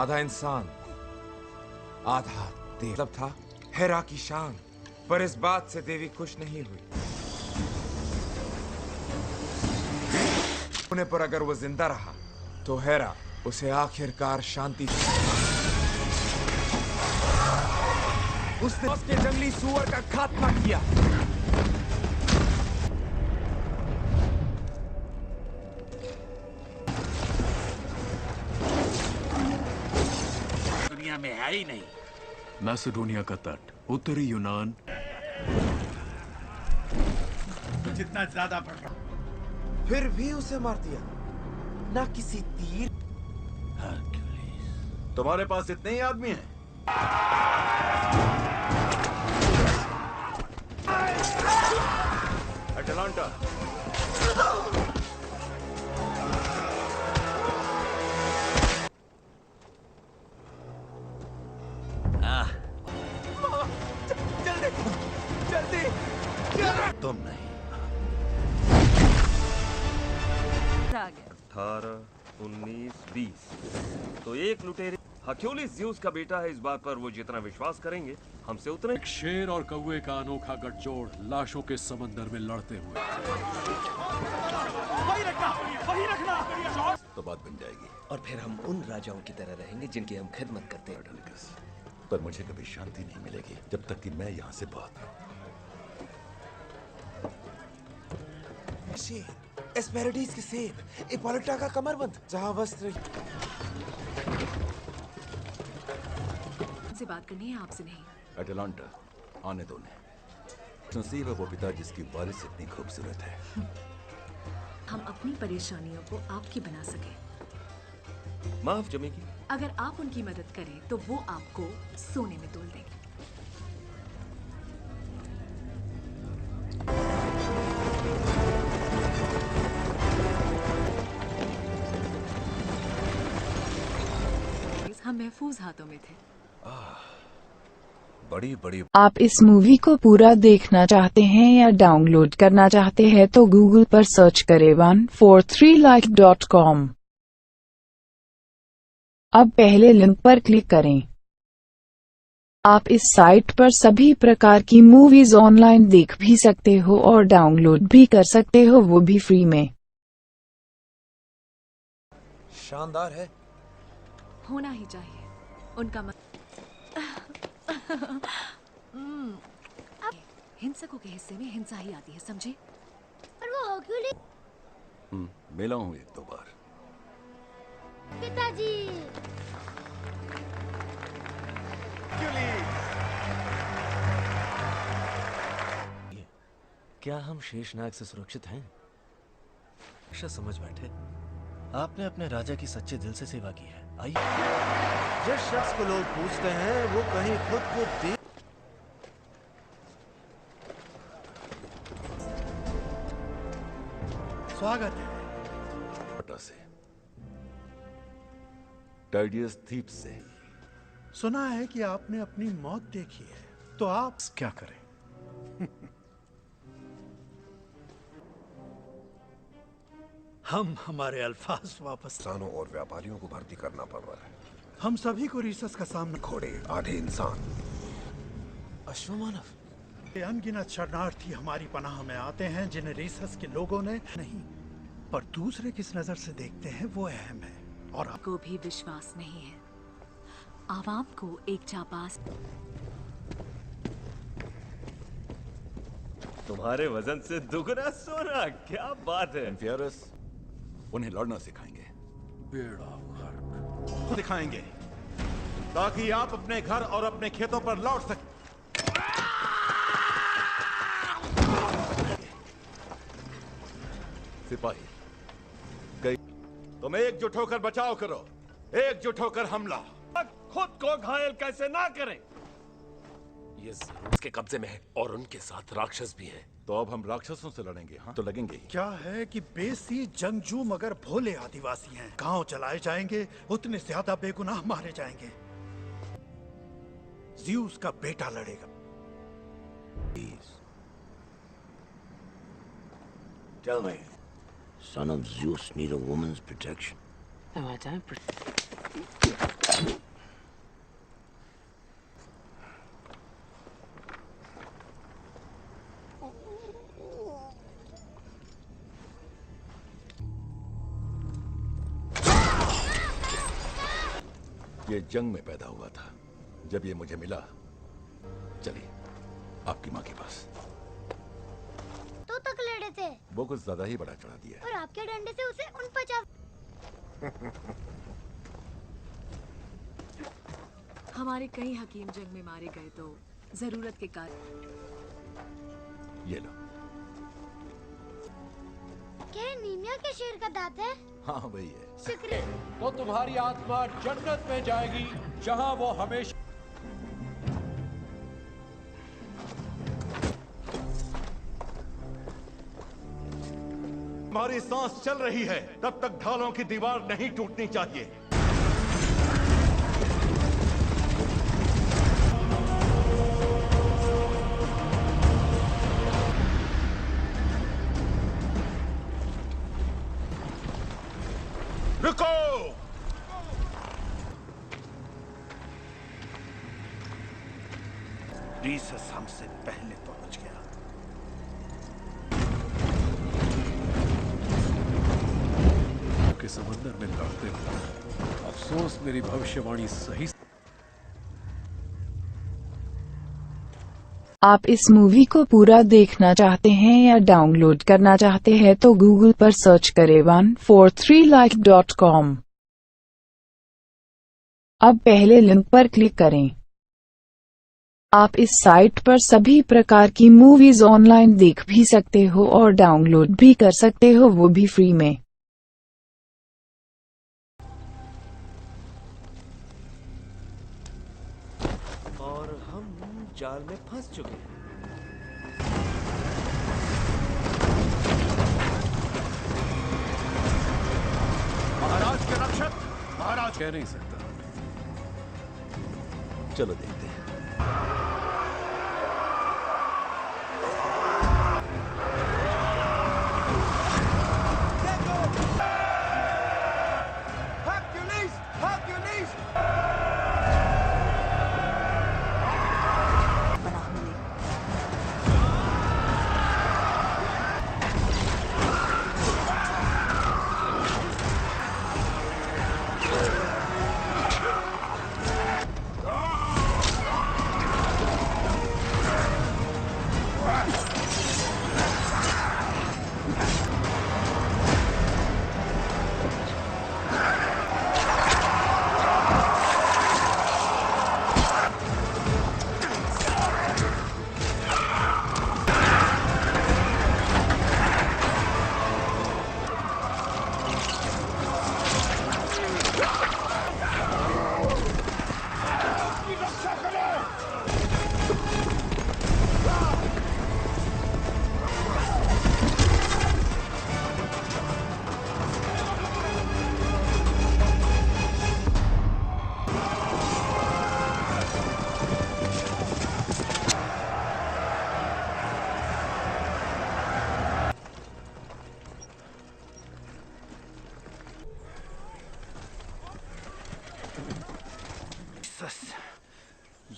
आधा इंसान आधा देव। मतलब था हेरा की शान, पर इस बात से देवी खुश नहीं हुई। होने पर अगर वो जिंदा रहा तो हेरा उसे आखिरकार शांति उसने उसके जंगली सुअर का खात्मा किया। दुनिया में है ही नहीं। मैसेडोनिया का तट, उत्तरी यूनान। जितना ज्यादा बढ़ रहा, फिर भी उसे मार दिया, ना किसी तीर। तुम्हारे पास इतने ही आदमी हैं? अटलांटा, जल्दी तुम नहीं। 18, 19, 20 तो एक लुटेरे हक्यूलिस ज़्यूस का बेटा है। इस बात पर वो जितना विश्वास करेंगे हमसे उतना। एक शेर और कौवे का अनोखा गठजोड़ लाशों के समंदर में लड़ते हुए। वही रखना। तो बात बन जाएगी। और फिर हम उन राजाओं की तरह रहेंगे जिनकी हम खिदमत करते हैं। पर मुझे कभी शांति नहीं मिलेगी जब तक कि मैं यहाँ से बात। एस्पेरिटीज के सेब, इपोलिटा का कमरबंद, जहाँ वस्त्र। से बात करनी है, आपसे नहीं। अटलांटा, आने दो उन्हें। नसीब है वो पिता जिसकी वारिस इतनी खूबसूरत है। हम अपनी परेशानियों को आपकी बना सके। माफ जमेगी। अगर आप उनकी मदद करें तो वो आपको सोने में तोल देंगे। हम महफूज हाथों में थे। बड़ी बड़ी। आप इस मूवी को पूरा देखना चाहते हैं या डाउनलोड करना चाहते हैं तो गूगल पर सर्च करें 143like.com। अब पहले लिंक पर क्लिक करें। आप इस साइट पर सभी प्रकार की मूवीज ऑनलाइन देख भी सकते हो और डाउनलोड भी कर सकते हो, वो भी फ्री में। शानदार है। होना ही चाहिए। उनका हिंसकों के हिस्से में हिंसा ही आती है, समझे? पर वो हक्यूलिस। मिला हूँ एक दो बार। पिताजी। क्या हम शेषनाग से सुरक्षित हैं? समझ बैठे। आपने अपने राजा की सच्चे दिल से सेवा की है। आइए। जिस शख्स को लोग पूछते हैं वो कहीं खुद को दे। स्वागत है। से टाइडियस थीप्स से सुना है कि आपने अपनी मौत देखी है, तो आप क्या करें? हम हमारे अल्फाज वापस। किसानों और व्यापारियों को भर्ती करना पड़ रहा है। हम सभी को रीसस का सामना। घोड़े, आधे इंसान, अश्वमानव। अनगिनत शरणार्थी हमारी पनाह में आते हैं जिन्हें रीसस के लोगों ने नहीं, पर दूसरे किस नजर से देखते हैं वो अहम है। और आपको भी विश्वास नहीं है। आवाम को एक जाबाज। तुम्हारे वजन से दुगना सोना, क्या बात है। एम्फियरस, उन्हें लड़ना सिखाएंगे। बेड़ा गर्क। दिखाएंगे ताकि आप अपने घर और अपने खेतों पर लौट सकें। सिपाही गई। तुम एकजुट होकर बचाव करो, एकजुट होकर हमला। खुद को घायल कैसे ना करें। ये उसके कब्जे में है और उनके साथ राक्षस भी हैं। तो अब हम राक्षसों से लड़ेंगे। हाँ तो लगेंगे ही। क्या है कि बेसी जंगजू मगर भोले आदिवासी हैं। गांव चलाए जाएंगे, उतने ज्यादा बेगुनाह मारे जाएंगे। ज़्यूस का बेटा लड़ेगा। Tell me, son of Zeus need a woman's protection? No, I don't. ये जंग में पैदा हुआ था। जब ये मुझे मिला, चलिए आपकी माँ के पास। तो तक लड़े थे वो कुछ ज्यादा ही बड़ा चढ़ा दिया है। और आपके डंडे से उसे उन पचा। हमारे कई हकीम जंग में मारे गए तो जरूरत के कारण। ये लो। क्या ये नीमिया के शेर का दांत है? हाँ वही है। शुक्रिया। तो तुम्हारी आत्मा जन्नत में जाएगी, जहां वो हमेशा। हमारी सांस चल रही है, तब तक ढालों की दीवार नहीं टूटनी चाहिए। रुको! रीसस हमसे पहले पहुंच गया। के समंदर में लड़ते हुए अफसोस मेरी भविष्यवाणी सही। आप इस मूवी को पूरा देखना चाहते हैं या डाउनलोड करना चाहते हैं तो गूगल पर सर्च करें 143like.com। अब पहले लिंक पर क्लिक करें। आप इस साइट पर सभी प्रकार की मूवीज ऑनलाइन देख भी सकते हो और डाउनलोड भी कर सकते हो, वो भी फ्री में। और हम जाल में फंस चुके हैं। महाराज के रक्षक, महाराज। कह नहीं सकता। चलो देखते हैं। पनाह मिले।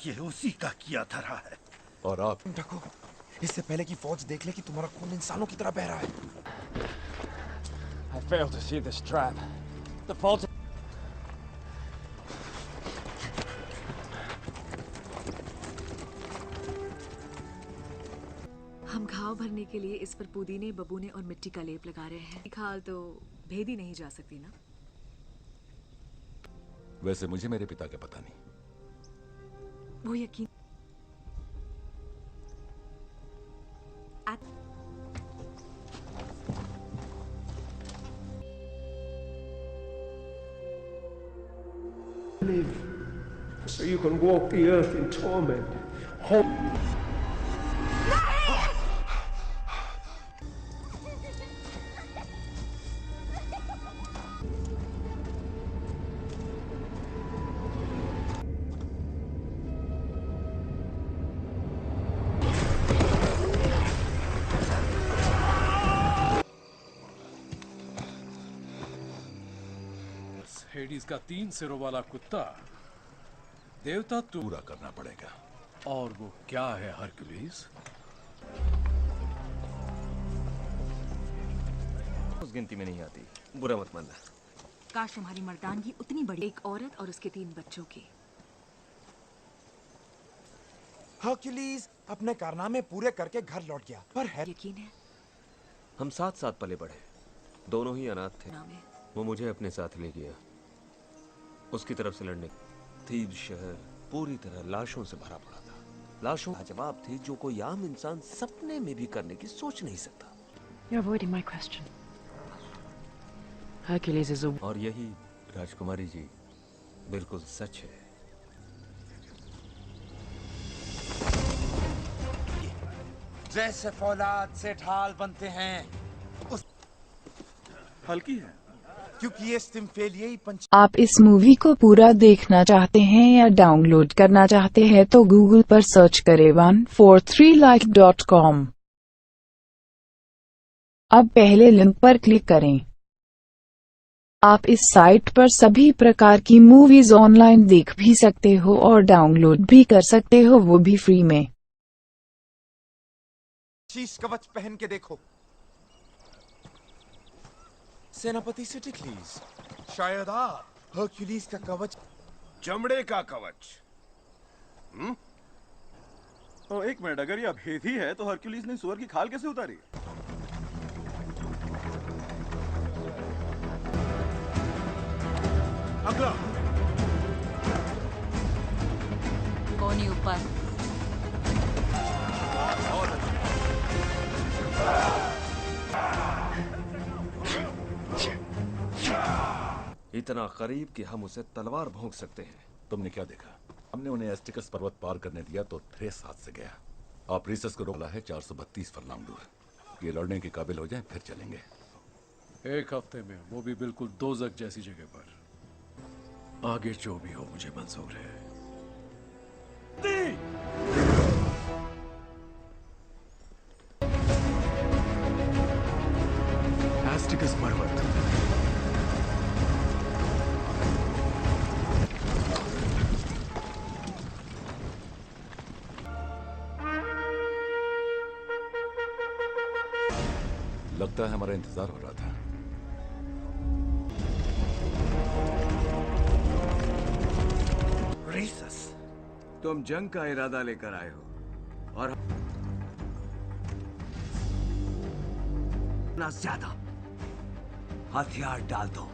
ये उसी का किया धरा है। और आप ढको, इससे पहले कि फौज देख ले कि तुम्हारा खून इंसानों की तरह बह रहा है। I failed to see this trap. The fault. हम घाव भरने के लिए इस पर पुदीने, बबूने और मिट्टी का लेप लगा रहे हैं। खाल तो भेदी नहीं जा सकती ना। वैसे मुझे मेरे पिता का पता नहीं। वो यकीन। Live so you can walk the earth in torment. Hades का 3 सिरों वाला कुत्ता देवता तू पूरा करना पड़ेगा। और वो क्या है हरक्यूलिस? उस गिनती में नहीं आती, बुरा मत मानना। काश हमारी मर्दानगी उतनी बड़ी, एक औरत और उसके 3 बच्चों की। हरक्यूलिस अपने कारनामे पूरे करके घर लौट गया, पर है यकीन है हम साथ साथ पले बढ़े, दोनों ही अनाथ थे। नाम है। वो मुझे अपने साथ ले गया, उसकी तरफ से लड़ने। थीब्स शहर पूरी तरह लाशों से भरा पड़ा था। लाशों का जवाब थे जो कोई आम इंसान सपने में भी करने की सोच नहीं सकता। You're avoiding my question. Hercules is a... और यही राजकुमारी जी बिल्कुल सच है। जैसे फौलाद से ढाल बनते हैं उस हल्की है क्योंकि ये सिम्फेलियाई पंच। आप इस मूवी को पूरा देखना चाहते हैं या डाउनलोड करना चाहते हैं तो गूगल पर सर्च करें 143like.com। अब पहले लिंक पर क्लिक करें। आप इस साइट पर सभी प्रकार की मूवीज ऑनलाइन देख भी सकते हो और डाउनलोड भी कर सकते हो, वो भी फ्री में। शीश कवच पहन के देखो। सेनापति सिटिक्लीज, शायद आप हरक्यूलिस का कवच। चमड़े का कवच। तो एक मिनट, अगर ये अभेदी है तो हरक्यूलिस ने सुअर की खाल कैसे उतारी? अगला। कौन ही ऊपर? इतना करीब कि हम उसे तलवार भोंक सकते हैं। तुमने क्या देखा? हमने उन्हें एस्टिकस पर्वत पार करने दिया तो थ्रेस हाथ से गया। आप रीसस को रोकला है 432 फरलांग दूर। ये लड़ने के काबिल हो जाए फिर चलेंगे। एक हफ्ते में, वो भी बिल्कुल दोजक जैसी जगह पर। आगे जो भी हो मुझे मंजूर है। एस्टिकस पर्वत। लगता है हमारा इंतजार हो रहा था। रीसस, तुम जंग का इरादा लेकर आए हो और ना ज्यादा हथियार डाल दो।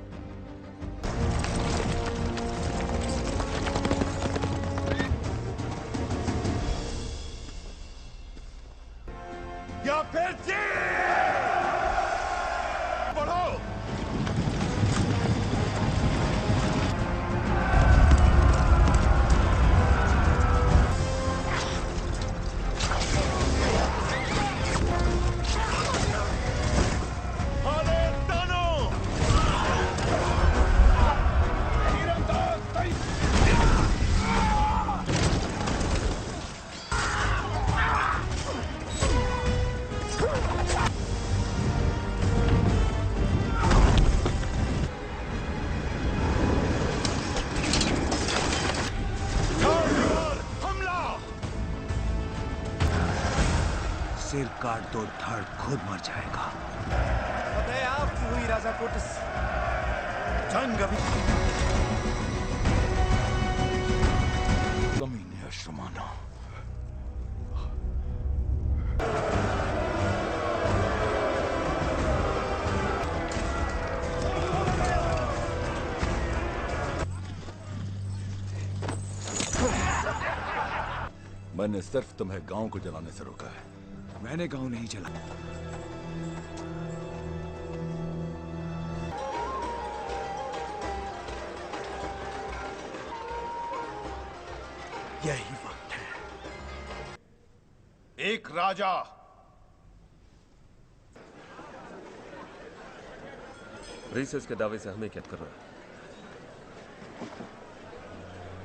या फिर जी बढ़ो। सिर काट दो, धड़ खुद मर जाएगा। अबे आपकी हुई राजा कोटस। जंग अभी कमीने अश्रमाना। मैंने सिर्फ तुम्हें गांव को जलाने से रोका है। मैंने गांव नहीं जला। यही वक्त है। एक राजा रीसस के दावे से हमें क्या कर रहा है?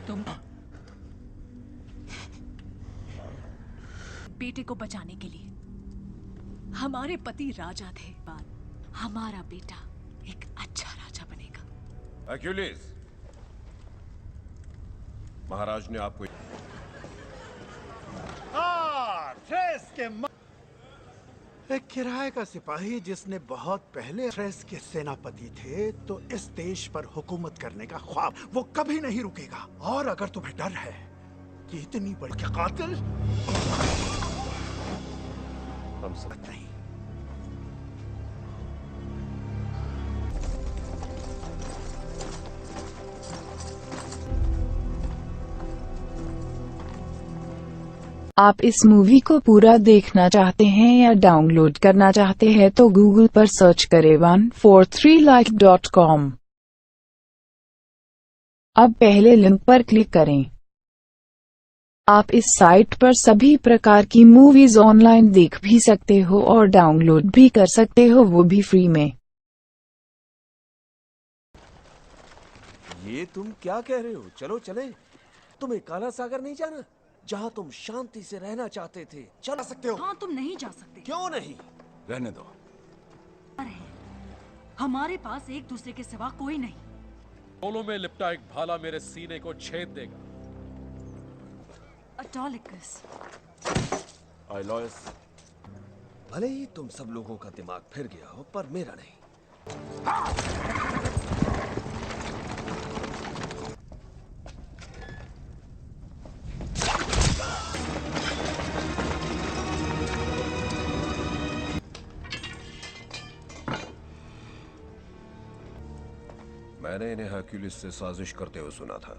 तुम बेटे को बचाने के लिए। हमारे पति राजा थे, बाद हमारा बेटा एक अच्छा राजा बनेगा। हरक्यूलिस, महाराज ने आपको थ्रेस के एक किराए का सिपाही जिसने बहुत पहले थ्रेस के सेनापति थे, तो इस देश पर हुकूमत करने का ख्वाब वो कभी नहीं रुकेगा। और अगर तुम्हें डर है कि इतनी बड़ी के कातिल हम सब नहीं। आप इस मूवी को पूरा देखना चाहते हैं या डाउनलोड करना चाहते हैं तो गूगल पर सर्च करें 143like.com। अब पहले लिंक पर क्लिक करें। आप इस साइट पर सभी प्रकार की मूवीज ऑनलाइन देख भी सकते हो और डाउनलोड भी कर सकते हो, वो भी फ्री में। ये तुम क्या कह रहे हो? चलो चले। तुम्हें काला सागर नहीं जाना, जहाँ तुम शांति से रहना चाहते थे? चला सकते हो। हाँ, तुम नहीं जा सकते। क्यों नहीं? रहने दो। हमारे पास एक दूसरे के सिवा कोई नहीं। बोलो में लिपटा एक भाला मेरे सीने को छेद देगा। अटोलिकस। आइलॉयस। भले ही तुम सब लोगों का दिमाग फिर गया हो, पर मेरा नहीं। मैंने इन्हें हरक्यूलिस से साजिश करते हुए सुना था।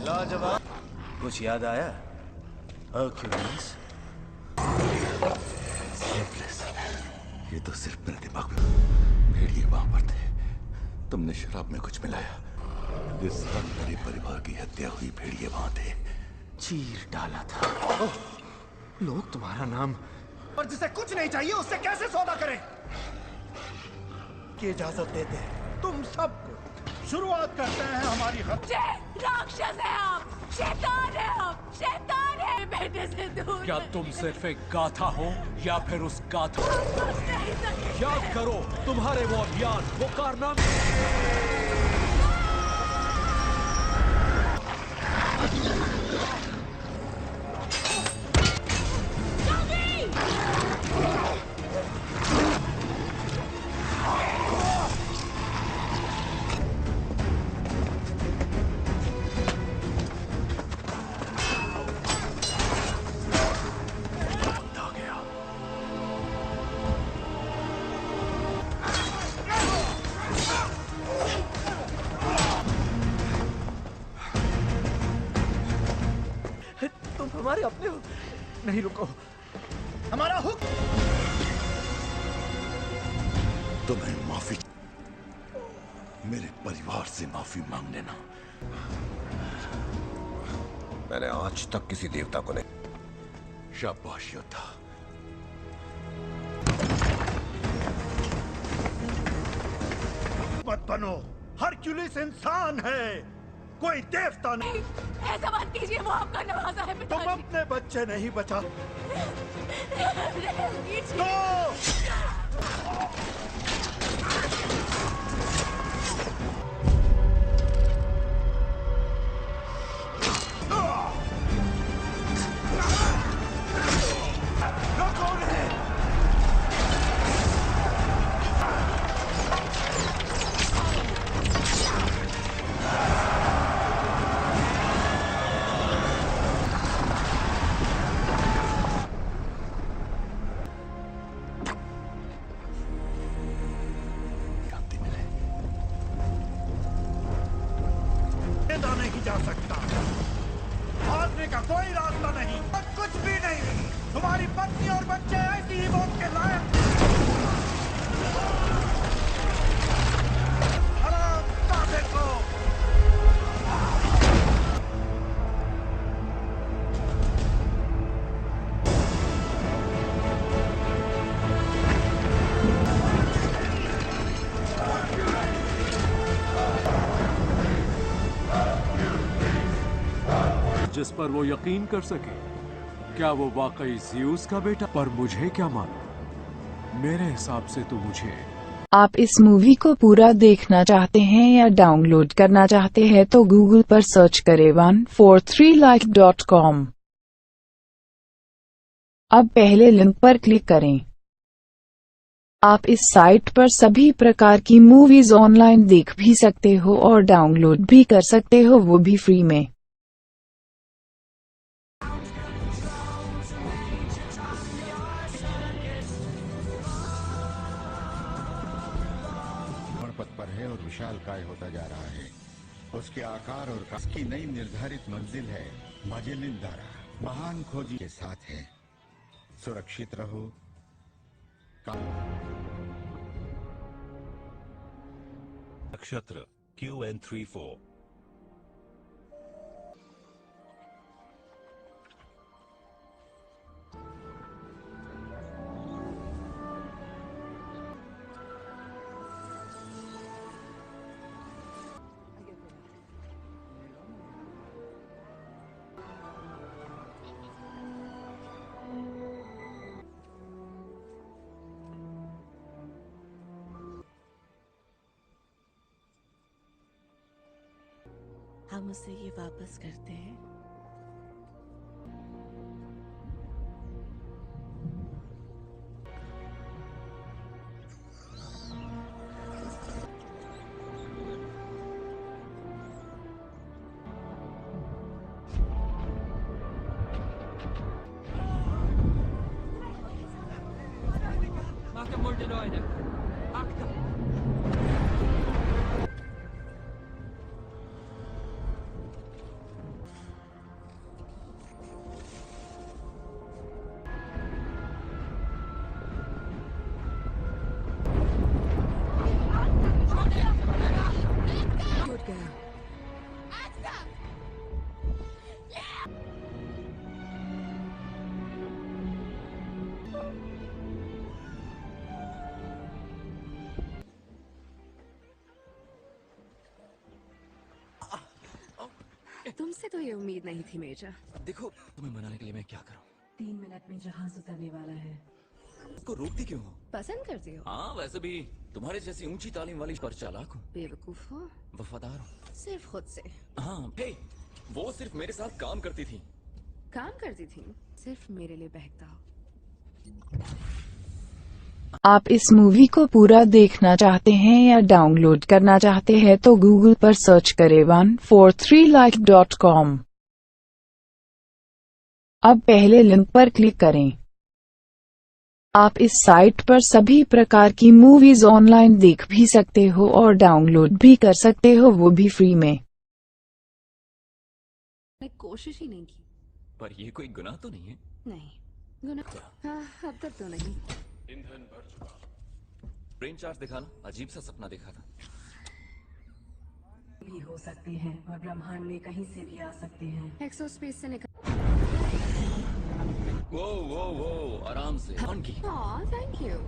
लाजवाब। कुछ याद आया? हरक्यूलिस? ये तो सिर्फ मेरे दिमाग में। भेड़िए वहां पर थे। तुमने शराब में कुछ मिलाया। जिस रात मेरे परिवार की हत्या हुई, भेड़िए वहां थे। चीर डाला था। लोग तुम्हारा नाम। और जिसे कुछ नहीं चाहिए उससे कैसे सौदा करें? की इजाजत देते हैं तुम सबको। शुरुआत करते हैं हमारी राक्षस है आप, शैतान है आप, शैतान है। बेटे से दूर। क्या तुम सिर्फ एक गाथा हो या फिर उस गाथा? याद करो तुम्हारे वो अभियान, वो कारनामे। हमारे अपने हो। नहीं, रुको। हमारा हुक्म। तुम्हें माफी, मेरे परिवार से माफी मांग लेना। मैंने आज तक किसी देवता को नहीं। शाबाश योद्धा। मत बनो। हरक्यूलिस इंसान है, कोई देवता नहीं। ऐसा मत कीजिए, वो आपका नवाजा है। तुम अपने बच्चे नहीं बचा। नहीं जा सकता। भागने का कोई रास्ता नहीं और कुछ भी नहीं। तुम्हारी पत्नी और बच्चे ऐसी ही मौत के लायक। हराम काफिर को। जिस पर वो यकीन कर सके। क्या वो वाकई ज़्यूस का बेटा? पर मुझे क्या मालूम। मेरे हिसाब से तो मुझे। आप इस मूवी को पूरा देखना चाहते हैं या डाउनलोड करना चाहते हैं तो गूगल पर सर्च करें 143like.com। अब पहले लिंक पर क्लिक करें। आप इस साइट पर सभी प्रकार की मूवीज ऑनलाइन देख भी सकते हो और डाउनलोड भी कर सकते हो, वो भी फ्री में। पथ पर है और विशालकाय होता जा रहा है। उसके आकार और उसकी नई निर्धारित मंजिल है माजेलिन दारा। महान खोजी के साथ है। सुरक्षित रहो। नक्षत्र QN34। हम उसे ये वापस करते हैं। तुमसे तो ये उम्मीद नहीं थी मेजर। देखो, तुम्हें मनाने के लिए मैं क्या करूं? 3 मिनट में जहाज उतरने वाला है। उसको रोकती क्यों हो? पसंद करती हो? हाँ, वैसे भी तुम्हारे जैसी ऊंची तालीम वाली पर चालाक हूँ। बेवकूफ हो? वफादार हूँ। सिर्फ खुद से। हाँ, हे, वो सिर्फ मेरे साथ काम करती थी। काम करती थी? सिर्फ मेरे लिए बहकता हो। आप इस मूवी को पूरा देखना चाहते हैं या डाउनलोड करना चाहते हैं तो गूगल पर सर्च करें 143like.com। अब पहले लिंक पर क्लिक करें। आप इस साइट पर सभी प्रकार की मूवीज ऑनलाइन देख भी सकते हो और डाउनलोड भी कर सकते हो, वो भी फ्री में। मैं कोशिश ही नहीं की। पर ये कोई गुनाह तो नहीं है? नहीं, गुनाह हाँ, अब तक तो नहीं। ईंधन भर चुका। ब्रेन चार्ज दिखाना। अजीब सा सपना देखा था। भी हो सकते हैं और ब्रह्मांड में कहीं से भी आ सकते हैं। एक्सोस्पेस से निकल। वो आराम से ऑन की। Thank you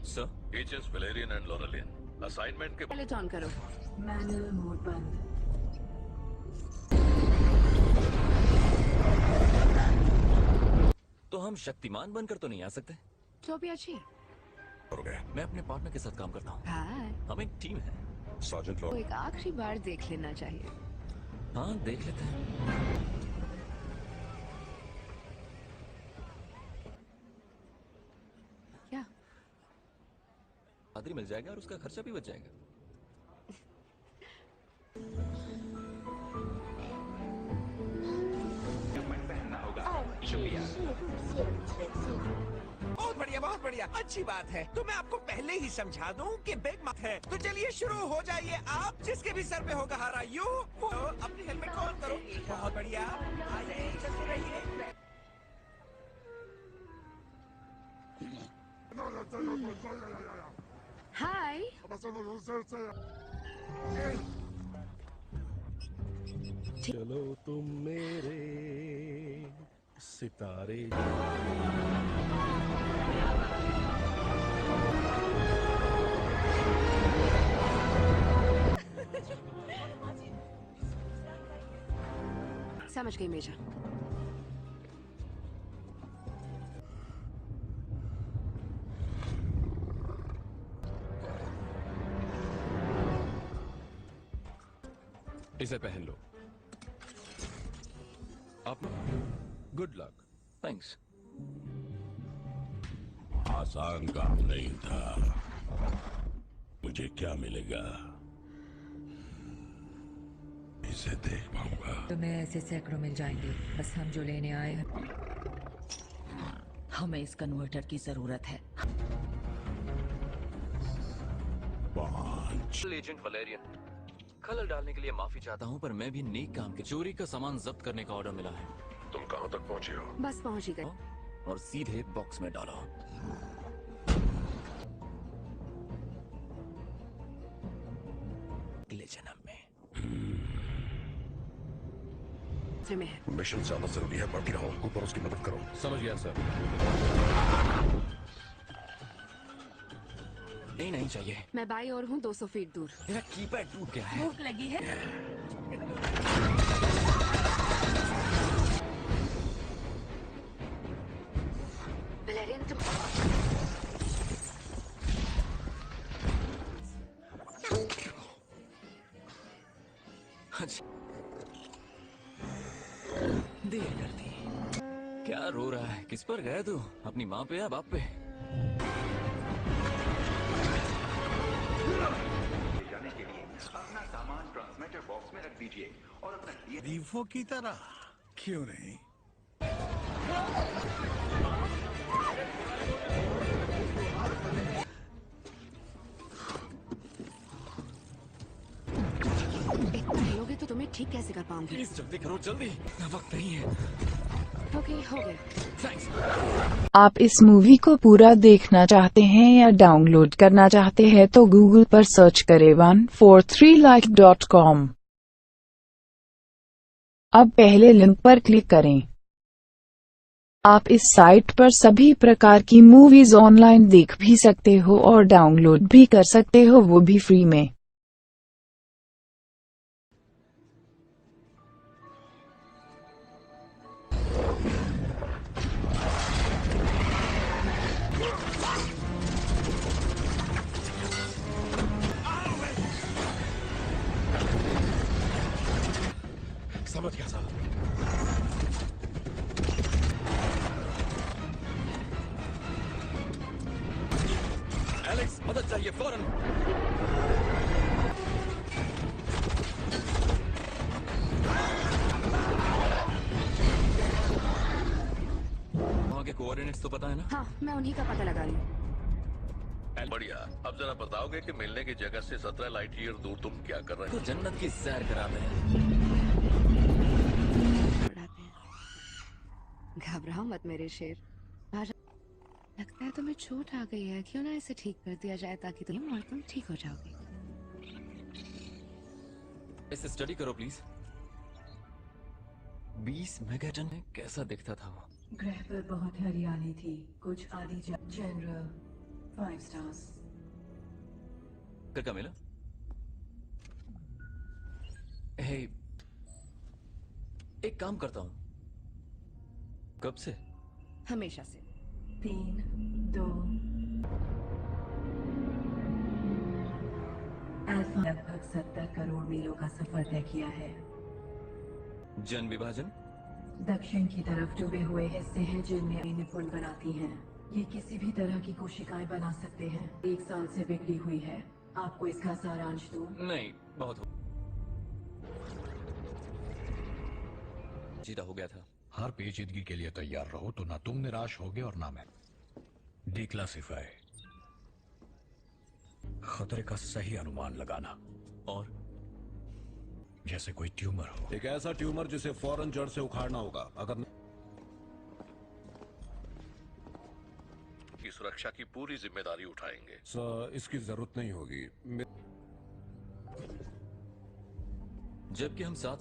sir. Agents Valerian and Laureline assignment के पहले ऑन करो। मैनुअल मोड बंद। तो हम शक्तिमान बनकर तो नहीं आ सकते? जो भी अच्छी। मैं अपने पार्टनर के साथ काम करता हूँ। हाय। हम एक टीम है। सार्जेंट तो एक आखिरी बार देख लेना चाहिए। हाँ, देख लेते हैं। क्या? पादरी मिल जाएगा और उसका खर्चा भी बच जाएगा। बहुत बढ़िया, अच्छी बात है। तो मैं आपको पहले ही समझा दूं कि बिग मत है। तो चलिए शुरू हो जाइए। आप जिसके भी सर पे होगा हारा यू वो अपनी हेलमेट ऑन करो। बहुत बढ़िया, आइए चलते रहिए। हाय। चलो तुम मेरे सितारे। समझ गई मेजर। इसे पहन लो। आप गुड लक। थैंक्स। आसान काम नहीं था। मुझे क्या मिलेगा? इसे देख पाऊंगा। तुम्हें ऐसे सैकड़ों मिल जाएंगे, बस हम जो लेने आए हैं। हमें इस कन्वर्टर की जरूरत है। एजेंट वलेरियन, खलल डालने के लिए माफी चाहता हूँ, पर मैं भी नेक काम के चोरी का सामान जब्त करने का ऑर्डर मिला है। तुम कहाँ तक पहुँचे हो? बस पहुंच ही गए और सीधे बॉक्स में डाला। अगले जन्म में। में है। मिशन ज्यादा जरूरी है, बढ़ती रहो, ऊपर उसकी मदद करो। समझ गया सर। नहीं चाहिए। मैं बाई और हूँ 200 फीट दूर। मेरा कीपैड टूट गया है। भूख लगी है। वलेरियन तुम देर कर दी। क्या रो रहा है? किस पर गया तू? अपनी माँ पे या बाप पे? जाने के लिए अपना सामान ट्रांसमीटर बॉक्स में रख दीजिए और अपना रीफो की तरह क्यों नहीं? लोगे तो तुम्हें ठीक कैसे कर पाऊंगी? प्लीज जल्दी करो, जल्दी, वक्त नहीं है। ओके, हो गया। थैंक्स। आप इस मूवी को पूरा देखना चाहते हैं या डाउनलोड करना चाहते हैं तो गूगल पर सर्च करें 143like.com। अब पहले लिंक पर क्लिक करें। आप इस साइट पर सभी प्रकार की मूवीज ऑनलाइन देख भी सकते हो और डाउनलोड भी कर सकते हो, वो भी फ्री में। समझ गया साहब। एलेक्स, मदद चाहिए फौरन। वहाँ के कोऑर्डिनेट्स तो पता है ना? हाँ, मैं उन्हीं का पता लगा रही हूँ। बढ़िया। अब जरा बताओगे कि मिलने की जगह से 17 लाइट ईयर दूर तुम क्या कर रहे हो? तो जन्नत की सैर करा रहे हैं। घबराओ मत मेरे शेर। लगता है तुम्हें चोट आ गई है, क्यों ना इसे ठीक कर दिया जाए ताकि तुम और तुम ठीक हो जाओगे। इसे स्टडी करो प्लीज। 20 मेगाटन में कैसा दिखता था वो? ग्रह पर बहुत हरियाली थी, कुछ आदि जनरल 5 स्टार्स। का मिला? हे, एक काम करता हूँ। कब से? हमेशा से। 3, 2 अल्फा लगभग 70 करोड़ मीलों का सफर तय किया है। जन विभाजन? दक्षिण की तरफ डूबे हुए हिस्से हैं जिनमें इन्हें पुल बनाती हैं। ये किसी भी तरह की कोशिकाएं बना सकते हैं। 1 साल से बिगड़ी हुई है। आपको इसका सारांश दूं? नहीं, बहुत हो जीता हो गया था। हर पेचीदगी के लिए तैयार रहो, तो ना तुम निराश होगे और ना मैं। डिक्लासिफाई, खतरे का सही अनुमान लगाना। और जैसे कोई ट्यूमर हो। एक ऐसा ट्यूमर जिसे फौरन जड़ से उखाड़ना होगा। अगर की सुरक्षा की पूरी जिम्मेदारी उठाएंगे। सर, इसकी जरूरत नहीं होगी। जबकि हम साथ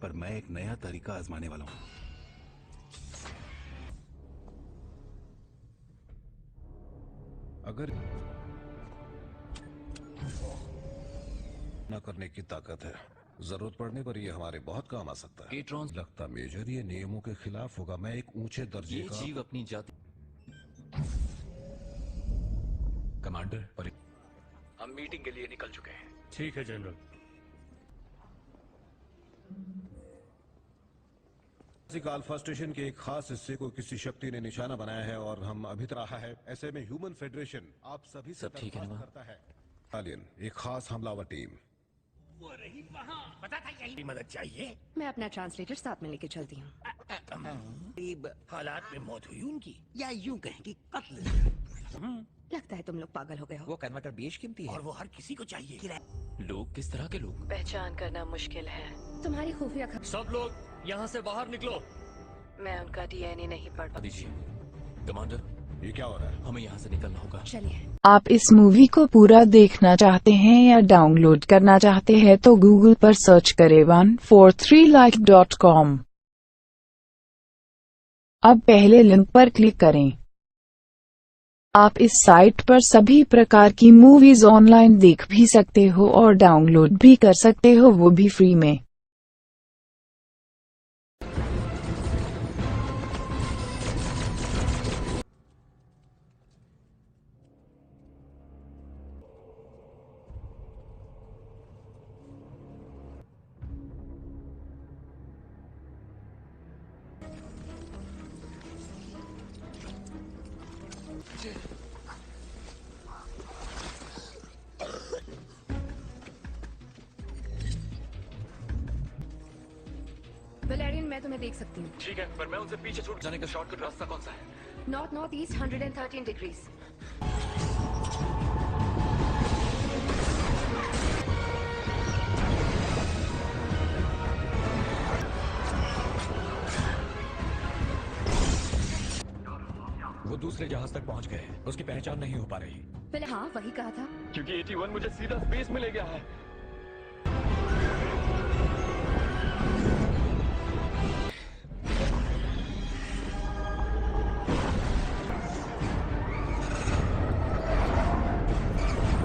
पर मैं एक नया तरीका आजमाने वाला हूं। अगर न करने की ताकत है, जरूरत पड़ने पर ये हमारे बहुत काम आ सकता है। लगता मेजर ये नियमों के खिलाफ होगा। मैं एक ऊंचे दर्जे ये का जीव अपनी जाति। कमांडर हम मीटिंग के लिए निकल चुके हैं। ठीक है जनरल। अल्फा स्टेशन के एक खास हिस्से को किसी शक्ति ने निशाना बनाया है और हम अभी तक रहा है। ऐसे में ह्यूमन फेडरेशन आप सभी से सब ठीक है ना? करता है। एलियन, एक खास हमलावर टीम। वो रही वहाँ। पता था यही मदद चाहिए। मैं अपना ट्रांसलेटर साथ में लेके चलती हूँ। करीब हालात में मौत हुई उनकी, या यूं कहें कि कत्ल। लगता है तुम लोग पागल हो गए हो। वो कन्वर्टर बेशकीमती है और वो हर किसी को चाहिए। लोग किस तरह के लोग? पहचान करना मुश्किल है। तुम्हारी खुफिया खबर। सब लोग यहाँ से बाहर निकलो। मैं उनका डीएनए नहीं पढ़ पा। दीजिए कमांडर, ये क्या हो रहा है? हमें यहाँ से निकलना होगा। चलिए। आप इस मूवी को पूरा देखना चाहते हैं या डाउनलोड करना चाहते हैं तो गूगल पर सर्च करें 143like.com। अब पहले लिंक पर क्लिक करें। आप इस साइट पर सभी प्रकार की मूवीज ऑनलाइन देख भी सकते हो और डाउनलोड भी कर सकते हो, वो भी फ्री में। वैलेरियन, मैं तुम्हें देख सकती हूँ। ठीक है, पर मैं उनसे पीछे छूट जाने का शॉर्टकट रास्ता कौन सा है? North north east 113 degrees. वो दूसरे जहाज तक पहुंच गए। उसकी पहचान नहीं हो पा रही। पहले हाँ वही कहा था। क्योंकि 81 मुझे सीधा स्पेस में ले गया है।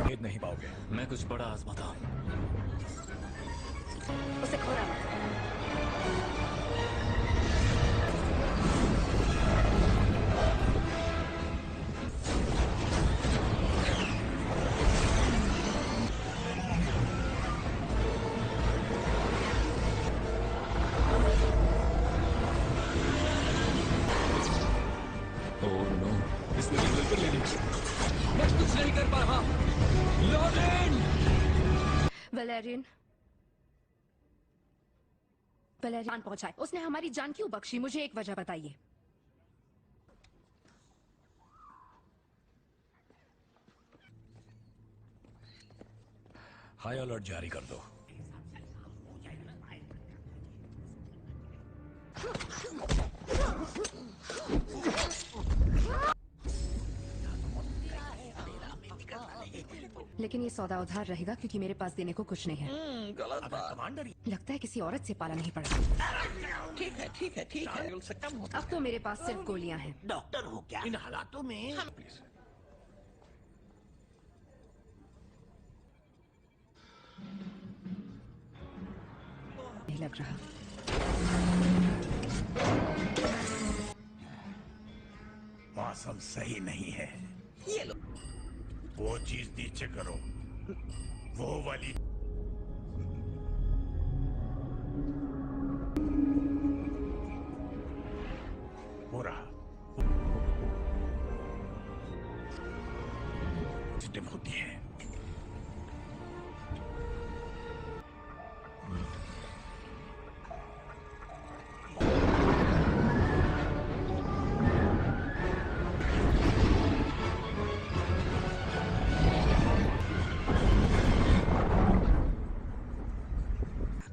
भेद नहीं पाओगे। मैं कुछ बड़ा आजमाता हूँ। उसे खोना मत। ओह नो, इसने मुझे बिल्कुल ले लिया। मैं कुछ नहीं कर पा रहा। लॉरेन! वैलेरियन जान पहुंचाए। उसने हमारी जान क्यों बख्शी? मुझे एक वजह बताइए। हाई अलर्ट जारी कर दो। लेकिन ये सौदा उधार रहेगा क्योंकि मेरे पास देने को कुछ नहीं है। गलत बात। कमांडर, लगता है किसी औरत से पाला नहीं पड़ा। ठीक है ठीक है ठीक है। अब तो मेरे पास सिर्फ गोलियां हैं। डॉक्टर हो क्या? इन हालातों में नहीं लग रहा। मौसम सही नहीं है। ये लो। वो चीज नीचे करो। वो वाली। हो रहा सिस्टम होती है।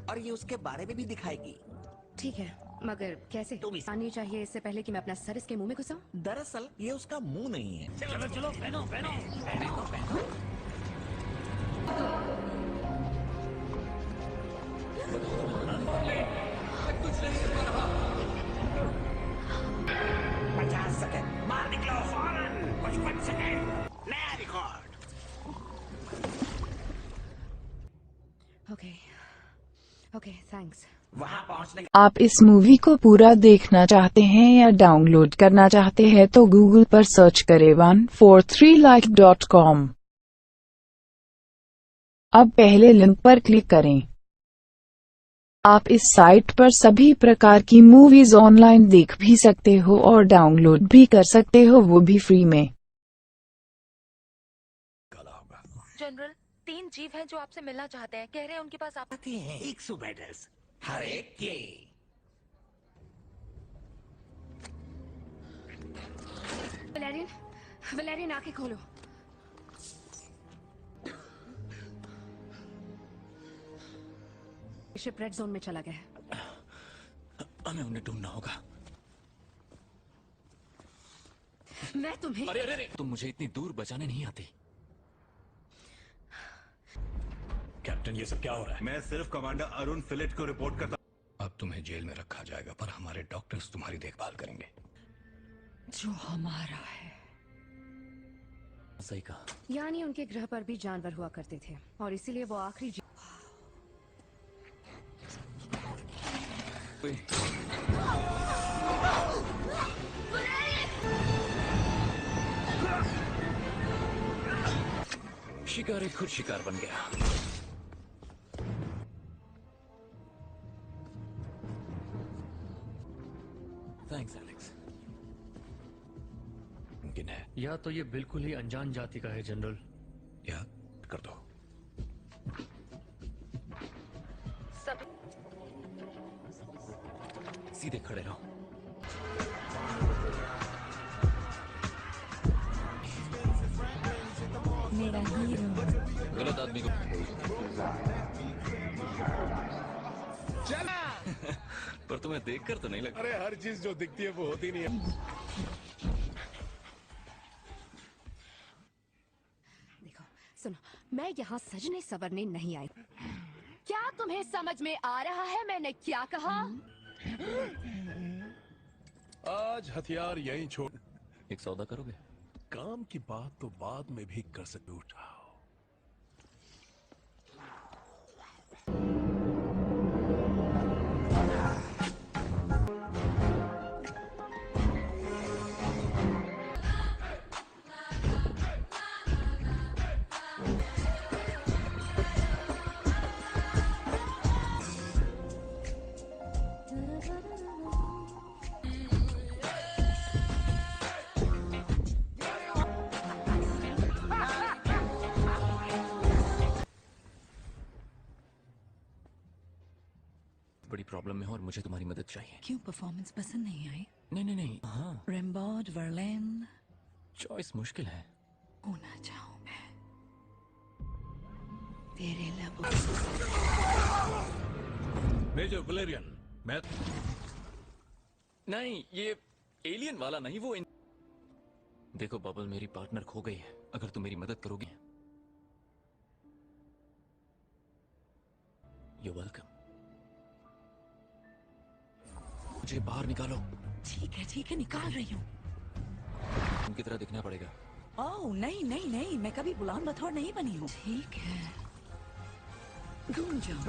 और ये उसके बारे में भी दिखाएगी। ठीक है, मगर कैसे? तुम आनी चाहिए इससे पहले कि मैं अपना सर इसके मुंह में घुसाऊं। दरअसल ये उसका मुंह नहीं है। चलो चलो पहनो पहनो पहनो पहनो। कुछ नहीं कर पा रहा। 50 सेकंड। मार निकलो फौरन। 55 सेकंड। नया ओके ओके थैंक्स। वहां पहुंचने आप इस मूवी को पूरा देखना चाहते हैं या डाउनलोड करना चाहते हैं तो गूगल पर सर्च करें 143like.com। अब पहले लिंक पर क्लिक करें। आप इस साइट पर सभी प्रकार की मूवीज ऑनलाइन देख भी सकते हो और डाउनलोड भी कर सकते हो, वो भी फ्री में। जनरल, 3 जीव हैं जो आपसे मिलना चाहते हैं। कह रहे हैं उनके पास आप आते हैं 100 मेडल्स हर एक के। वैलेरियन आंखें खोलो। शिप रेड जोन में चला गया है। हमें उन्हें ढूंढना होगा। मैं तुम्हें अरे अरे अरे, तुम मुझे इतनी दूर बचाने नहीं आती। कैप्टन, ये सब क्या हो रहा है? मैं सिर्फ कमांडर अरुण फिलेट को रिपोर्ट करता। अब तुम्हें जेल में रखा जाएगा, पर हमारे डॉक्टर्स तुम्हारी देखभाल करेंगे। जो हमारा है। सही कहा। यानी उनके ग्रह पर भी जानवर हुआ करते थे और इसीलिए वो आखिरी शिकारी खुद शिकार बन गया। Thanks Alex. मुमकिन है, या तो ये बिल्कुल ही अनजान जाति का है जनरल, या कर दो। सीधे खड़े रहो। मेरा हीरो। गलत आदमी को चला। पर तुम्हें देखकर तो नहीं लगता। अरे हर चीज जो दिखती है वो होती नहीं है। देखो सुनो, मैं यहाँ सजने सवरने नहीं आई। क्या तुम्हें समझ में आ रहा है मैंने क्या कहा? आज हथियार यहीं छोड़। एक सौदा करोगे? काम की बात तो बाद में भी कर सकते। उठाओ। बड़ी प्रॉब्लम में हो और मुझे तुम्हारी मदद चाहिए। क्यों परफॉर्मेंस पसंद नहीं आई? नहीं नहीं नहीं, हाँ। रेम्बॉड, वर्लेन। चॉइस मुश्किल है। होना चाहूं मैं तेरे लबों। मेजर वैलेरियन, मैं नहीं, ये एलियन वाला नहीं, वो देखो बबल, मेरी पार्टनर खो गई है। अगर तुम मेरी मदद करोगे। You welcome. मुझे बाहर निकालो। ठीक है, निकाल रही हूँ। उनकी तरह दिखना पड़ेगा। ओह नहीं नहीं नहीं, मैं कभी बुलान बथौर नहीं बनी हूँ। ठीक है, घूम जाओ।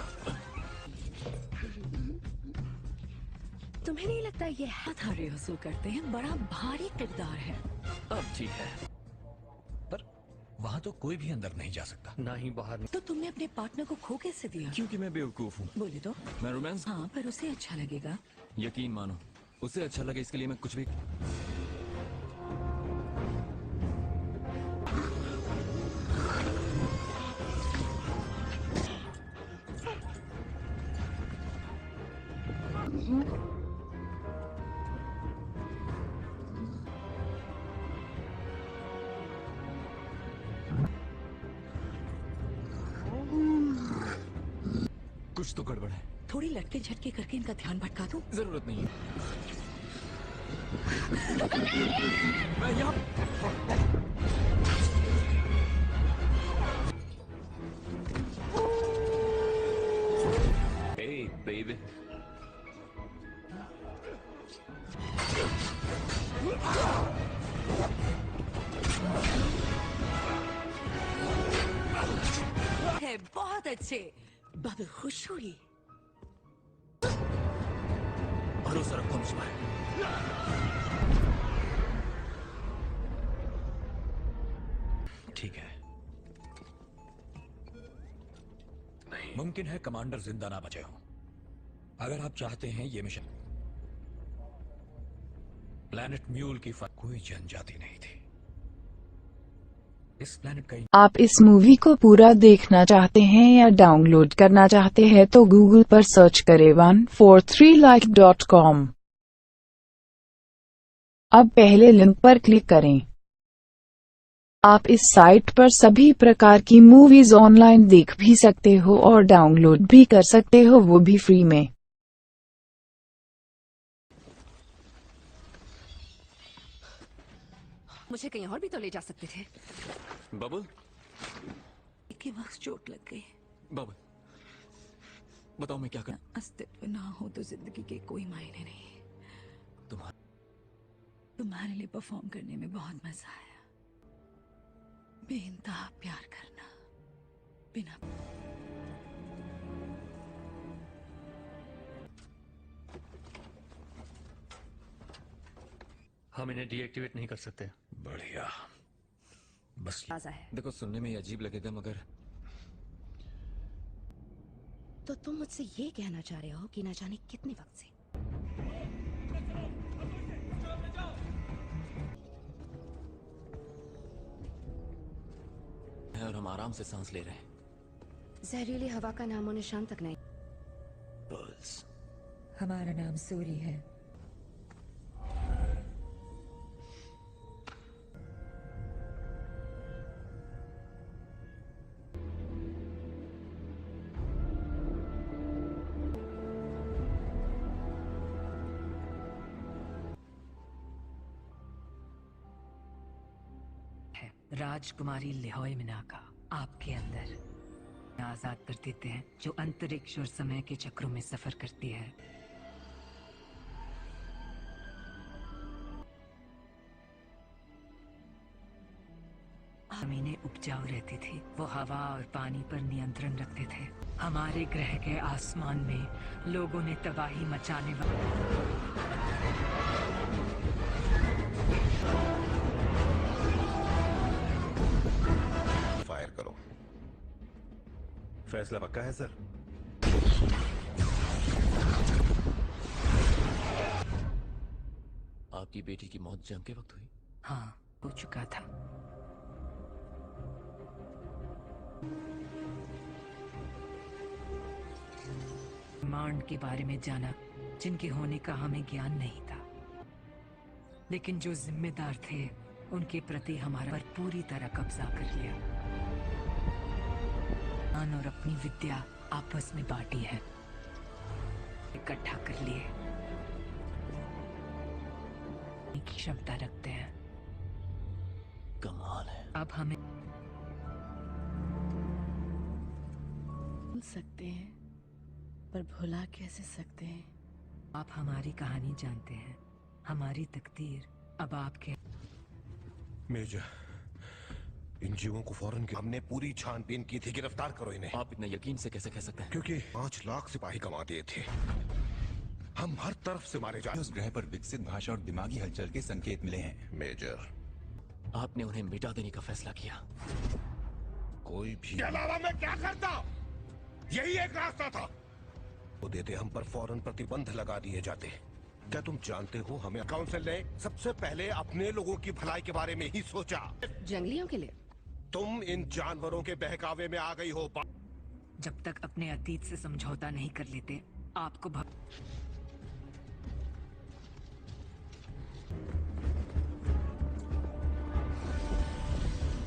तुम्हें नहीं लगता ये हाथ रिहर्सल करते हैं? बड़ा भारी किरदार है। अब ठीक है, पर वहां तो कोई भी अंदर नहीं जा सकता, ना ही बाहर। तो तुमने अपने पार्टनर को खो कैसे दिया? क्योंकि मैं बेवकूफ हूँ। बोले तो। मैं रोमांस। हाँ, पर उसे अच्छा लगेगा। यकीन मानो, उसे अच्छा लगे इसके लिए मैं कुछ भी। कुछ तो गड़बड़ है। थोड़ी लटके झटके करके इनका ध्यान भटका दूं? जरूरत नहीं है। मैं यहाँ। Hey, baby. है बहुत अच्छे। बाबू खुश हुई। भरोसा रखो मुझ पर। ठीक है। मुमकिन है कमांडर जिंदा ना बचे हो। अगर आप चाहते हैं ये मिशन, प्लैनेट म्यूल की कोई जनजाति नहीं थी। इस प्लैनेट का आप इस मूवी को पूरा देखना चाहते हैं या डाउनलोड करना चाहते हैं तो गूगल पर सर्च करें 143like.com। अब पहले लिंक पर क्लिक करें। आप इस साइट पर सभी प्रकार की मूवीज ऑनलाइन देख भी सकते हो और डाउनलोड भी कर सकते हो, वो भी फ्री में। मुझे कहीं और भी तो ले जा सकते थे। बबुल, के वक्त चोट लग गई। बबुल, बताओ मैं क्या करूं? अस्तित्व ना हो तो जिंदगी के कोई मायने नहीं। तुम्हारे लिए परफॉर्म करने में बहुत मजा आया। बेइंतहा प्यार करना बिना हम इन्हें डीएक्टिवेट नहीं कर सकते। बढ़िया। बस ताज़ा है। देखो, सुनने में ये अजीब लगेगा मगर तो तुम मुझसे ये कहना चाह रहे हो कि न जाने कितने वक्त से है और हम आराम से सांस ले रहे हैं। जहरीली हवा का नामो निशान तक नहीं। पल्स। हमारा नाम सूरी है। राजकुमारी लिहोय मिनाका आपके अंदर आजाद कर देते हैं, जो अंतरिक्ष और समय के चक्रों में सफर करती है। जमीनें उपजाऊ रहती थी, वो हवा और पानी पर नियंत्रण रखते थे। हमारे ग्रह के आसमान में लोगों ने तबाही मचाने फायर करो। फैसला पक्का है सर? आपकी बेटी की मौत जंग के वक्त हुई? हाँ, हो चुका था। ब्रह्मांड के बारे में जाना जिनके होने का हमें ज्ञान नहीं था, लेकिन जो जिम्मेदार थे उनके प्रति हमारा पर पूरी तरह कब्जा कर लिया। ज्ञान और अपनी विद्या आपस में बांटी है, इकट्ठा कर लिए की क्षमता रखते हैं। कमाल है। अब हमें भूल सकते हैं पर भुला कैसे सकते हैं? आप हमारी कहानी जानते हैं, हमारी तकदीर अब आपके। मेजर, इन जीवों को फौरन हमने पूरी छानबीन की थी। गिरफ्तार करो इन्हें। आप इतना यकीन से कैसे कह सकते हैं? क्योंकि 5 लाख सिपाही कमा दिए थे। हम हर तरफ से मारे जाते। उस ग्रह पर विकसित भाषा और दिमागी हलचल के संकेत मिले हैं। मेजर, आपने उन्हें मिटा देने का फैसला किया। कोई भी के अलावा मैं क्या करता? यही एक रास्ता था। वो देते हम पर फौरन प्रतिबंध लगा दिए जाते। क्या तुम जानते हो, हमें काउंसिल ने सबसे पहले अपने लोगों की भलाई के बारे में ही सोचा। जंगलियों के लिए तुम इन जानवरों के बहकावे में आ गई हो। जब तक अपने अतीत से समझौता नहीं कर लेते, आपको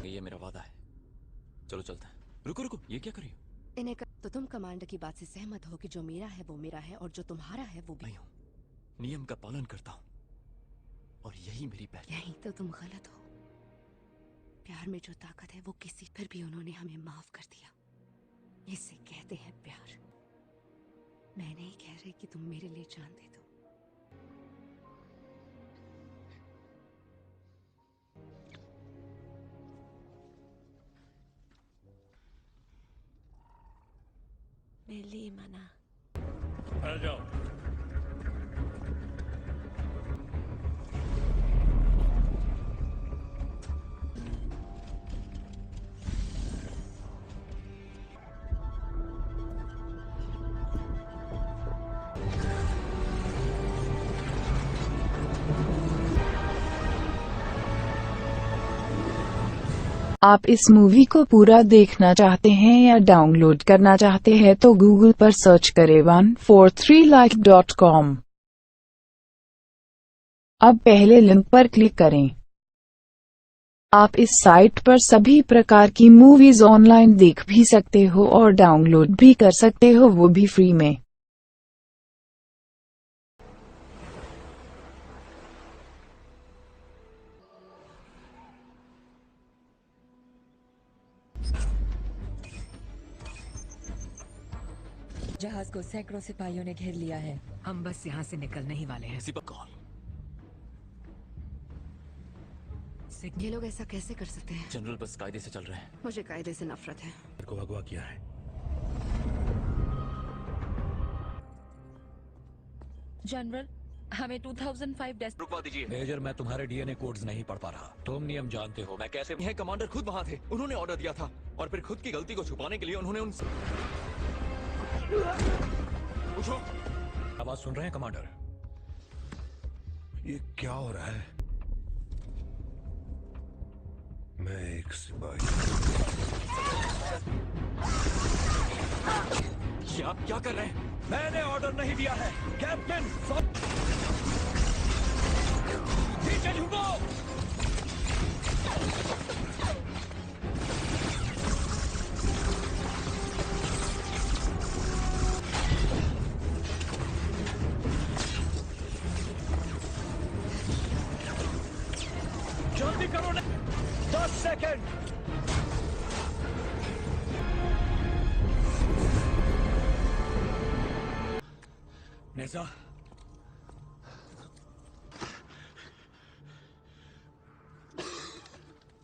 ये मेरा वादा है। चलो चलते हैं। रुको रुको, ये क्या कर रही हो? तो तुम कमांडर की बात से सहमत हो कि जो मेरा है वो मेरा है और जो तुम्हारा है वो भी? नहीं हूं, नियम का पालन करता हूं और यही मेरी पहचान। यही तो तुम गलत हो। प्यार में जो ताकत है वो किसी फिर भी उन्होंने हमें माफ कर दिया। इसे कहते हैं प्यार। मैं नहीं कह रही कि तुम मेरे लिए जान दे दो। मेली मना। आ जाओ। आप इस मूवी को पूरा देखना चाहते हैं या डाउनलोड करना चाहते हैं तो गूगल पर सर्च करें 143like.com। अब पहले लिंक पर क्लिक करें। आप इस साइट पर सभी प्रकार की मूवीज ऑनलाइन देख भी सकते हो और डाउनलोड भी कर सकते हो, वो भी फ्री में। जहाज को सैकड़ों सिपाहियों ने घेर लिया है। हम बस यहाँ से निकलने ही वाले हैं। कौन? ये लोग ऐसा कैसे कर सकते हैं? जनरल बस कायदे से चल रहे हैं। मुझे कायदे से नफरत है। मेरे को अगवा किया है। जनरल, हमें 2005 रुकवा दीजिए। मेजर, मैं तुम्हारे डीएनए कोड्स नहीं पढ़ पा रहा। तुम नियम जानते हो, मैं कैसे? यह कमांडर खुद वहाँ थे। उन्होंने ऑर्डर दिया था और फिर खुद की गलती को छुपाने के लिए उन्होंने उनसे उठो। आवाज सुन रहे हैं कमांडर? ये क्या हो रहा है? मैं एक सिपाही। ये आप क्या कर रहे हैं? मैंने ऑर्डर नहीं दिया है कैप्टन। नीचे झुको। जल्दी करो ना, 10 सेकेंड। नेजा,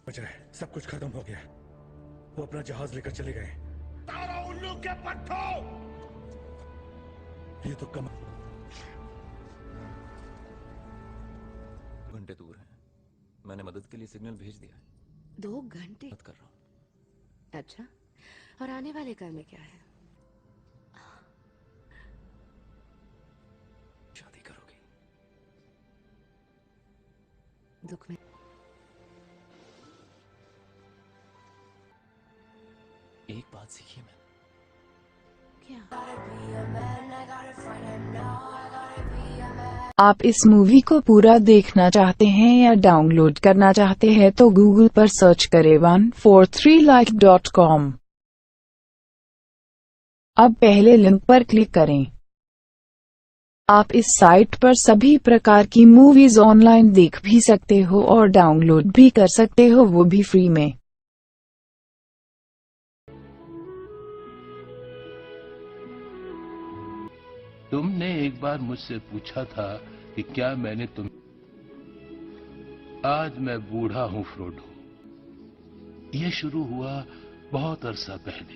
बच रहे, सब कुछ खत्म हो गया। वो अपना जहाज लेकर चले गए। तारा उल्लू के पट्टों! ये तो कम घंटे दूर है। मैंने मदद के लिए सिग्नल भेज दिया है। 2 घंटे? मदद कर रहा हूँ। अच्छा, और आने वाले कल में क्या है? शादी करोगी? दुख में एक बात सीखी मैंने। क्या? आप इस मूवी को पूरा देखना चाहते हैं या डाउनलोड करना चाहते हैं तो गूगल पर सर्च करें 143like.com। अब पहले लिंक पर क्लिक करें। आप इस साइट पर सभी प्रकार की मूवीज ऑनलाइन देख भी सकते हो और डाउनलोड भी कर सकते हो, वो भी फ्री में। तुमने एक बार मुझसे पूछा था कि क्या मैंने तुम। आज मैं बूढ़ा हूं फ्रोडो। ये शुरू हुआ बहुत अरसा पहले।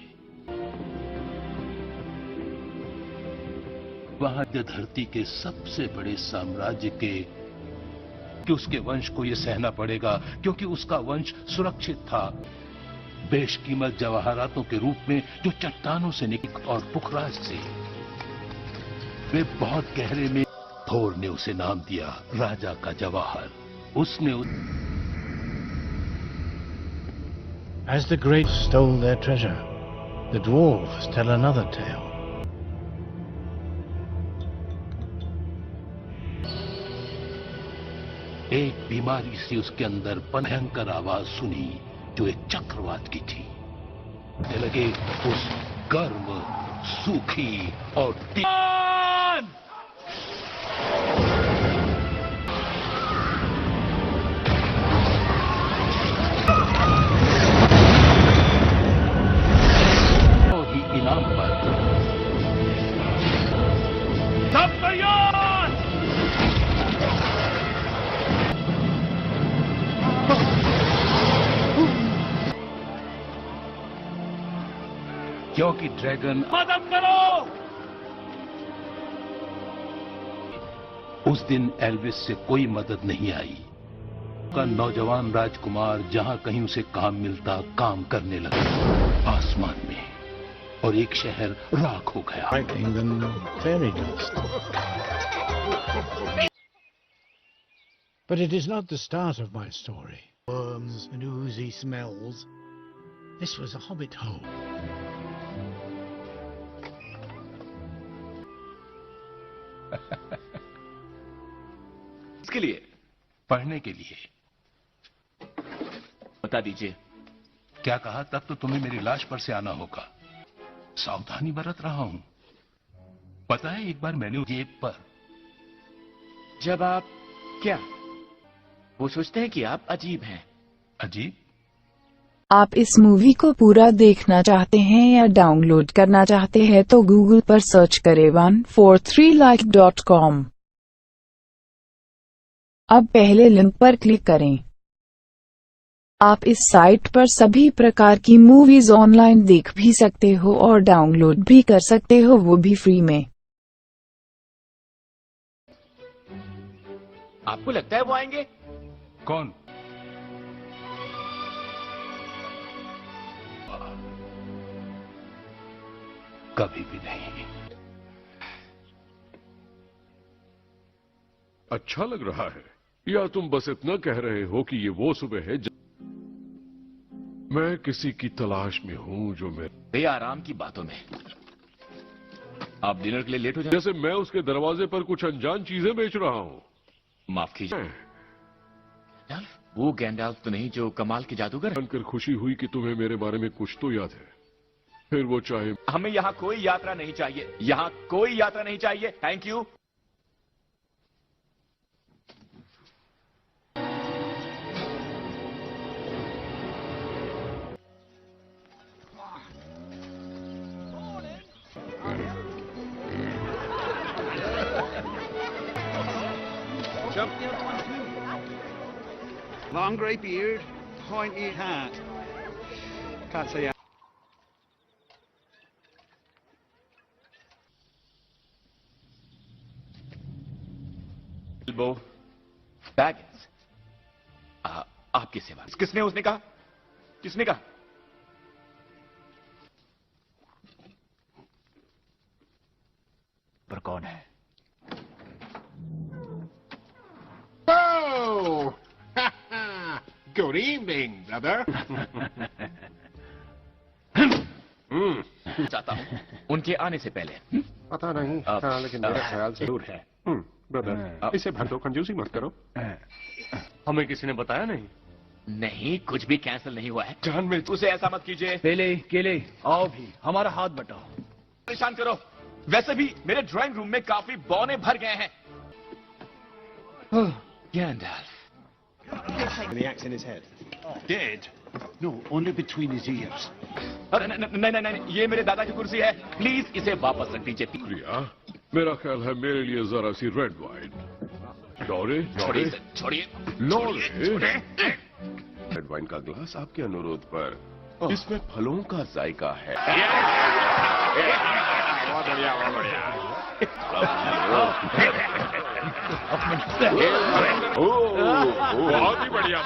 वहां धरती के सबसे बड़े साम्राज्य के कि उसके वंश को यह सहना पड़ेगा क्योंकि उसका वंश सुरक्षित था। बेशकीमत जवाहरातों के रूप में जो चट्टानों से निकले और पुखराज से। वे बहुत गहरे में। थोर ने उसे नाम दिया राजा का जवाहर। उसने As the great stole their treasure, the dwarves tell another tale. एक बीमारी से उसके अंदर भयंकर आवाज सुनी जो एक चक्रवात की थी। लगे उस गर्म, सूखी और इनाम पर सब तैयार। क्योंकि ड्रैगन मदद करो। उस दिन एल्विस से कोई मदद नहीं आई। का नौजवान राजकुमार जहां कहीं उसे काम मिलता काम करने लगा आसमान में, और एक शहर राख हो गया। But it is not the start of my story. Worms and oozy smells. This was a hobbit hole. इसके लिए पढ़ने के लिए बता दीजिए। क्या कहा? तब तो तुम्हें मेरी लाश पर से आना होगा। सावधानी बरत रहा हूं। पता है एक बार मैंने जेब पर जब आप क्या वो सोचते हैं कि आप अजीब हैं। अजीब? आप इस मूवी को पूरा देखना चाहते हैं या डाउनलोड करना चाहते हैं तो गूगल पर सर्च करें 143like.com। अब पहले लिंक पर क्लिक करें। आप इस साइट पर सभी प्रकार की मूवीज ऑनलाइन देख भी सकते हो और डाउनलोड भी कर सकते हो, वो भी फ्री में। आपको लगता है वो आएंगे? कौन? कभी भी नहीं। अच्छा लग रहा है, या तुम बस इतना कह रहे हो कि ये वो सुबह है जब मैं किसी की तलाश में हूं जो मेरे आराम की बातों में। आप डिनर के लिए लेट हो जाए। जैसे मैं उसके दरवाजे पर कुछ अनजान चीजें बेच रहा हूं। माफ कीजिए, वो गैंडाल्फ तो नहीं जो कमाल के जादूगर? जानकर खुशी हुई कि तुम्हें मेरे बारे में कुछ तो याद है। फिर वो चाहे। हमें यहाँ कोई यात्रा नहीं चाहिए, यहाँ कोई यात्रा नहीं चाहिए। Thank you. Long grey beard, pointy hat. Can't say. Bilbo Baggins, आपकी सेवा। किसने? उसने कहा। किसने कहा? पर कौन है? Oh! Good evening, brother. चाहता हूं उनके आने से पहले। पता नहीं, लेकिन मेरे ख्याल से जरूर है। ब्रदर, इसे भर दो, कंजूसी मत करो। हमें किसी ने बताया नहीं? नहीं, कुछ भी कैंसिल नहीं हुआ है। जान में उसे ऐसा मत कीजिए। केले आओ भी, हमारा हाथ बटाओ। परेशान करो। वैसे भी मेरे ड्राइंग रूम में काफी बौने भर गए हैं। Gandalf. The axe in his head. Dead? No, only between his ears. अरे नहीं, ये मेरे दादा की कुर्सी है। प्लीज इसे वापस रख दीजिए। प्रिया, मेरा ख्याल है मेरे लिए जरा सी रेड वाइन। लॉरे, छोड़िए। रेड वाइन का ग्लास आपके अनुरोध पर। इसमें फलों का जायका है। बहुत बढ़िया। बहुत ही बढ़िया।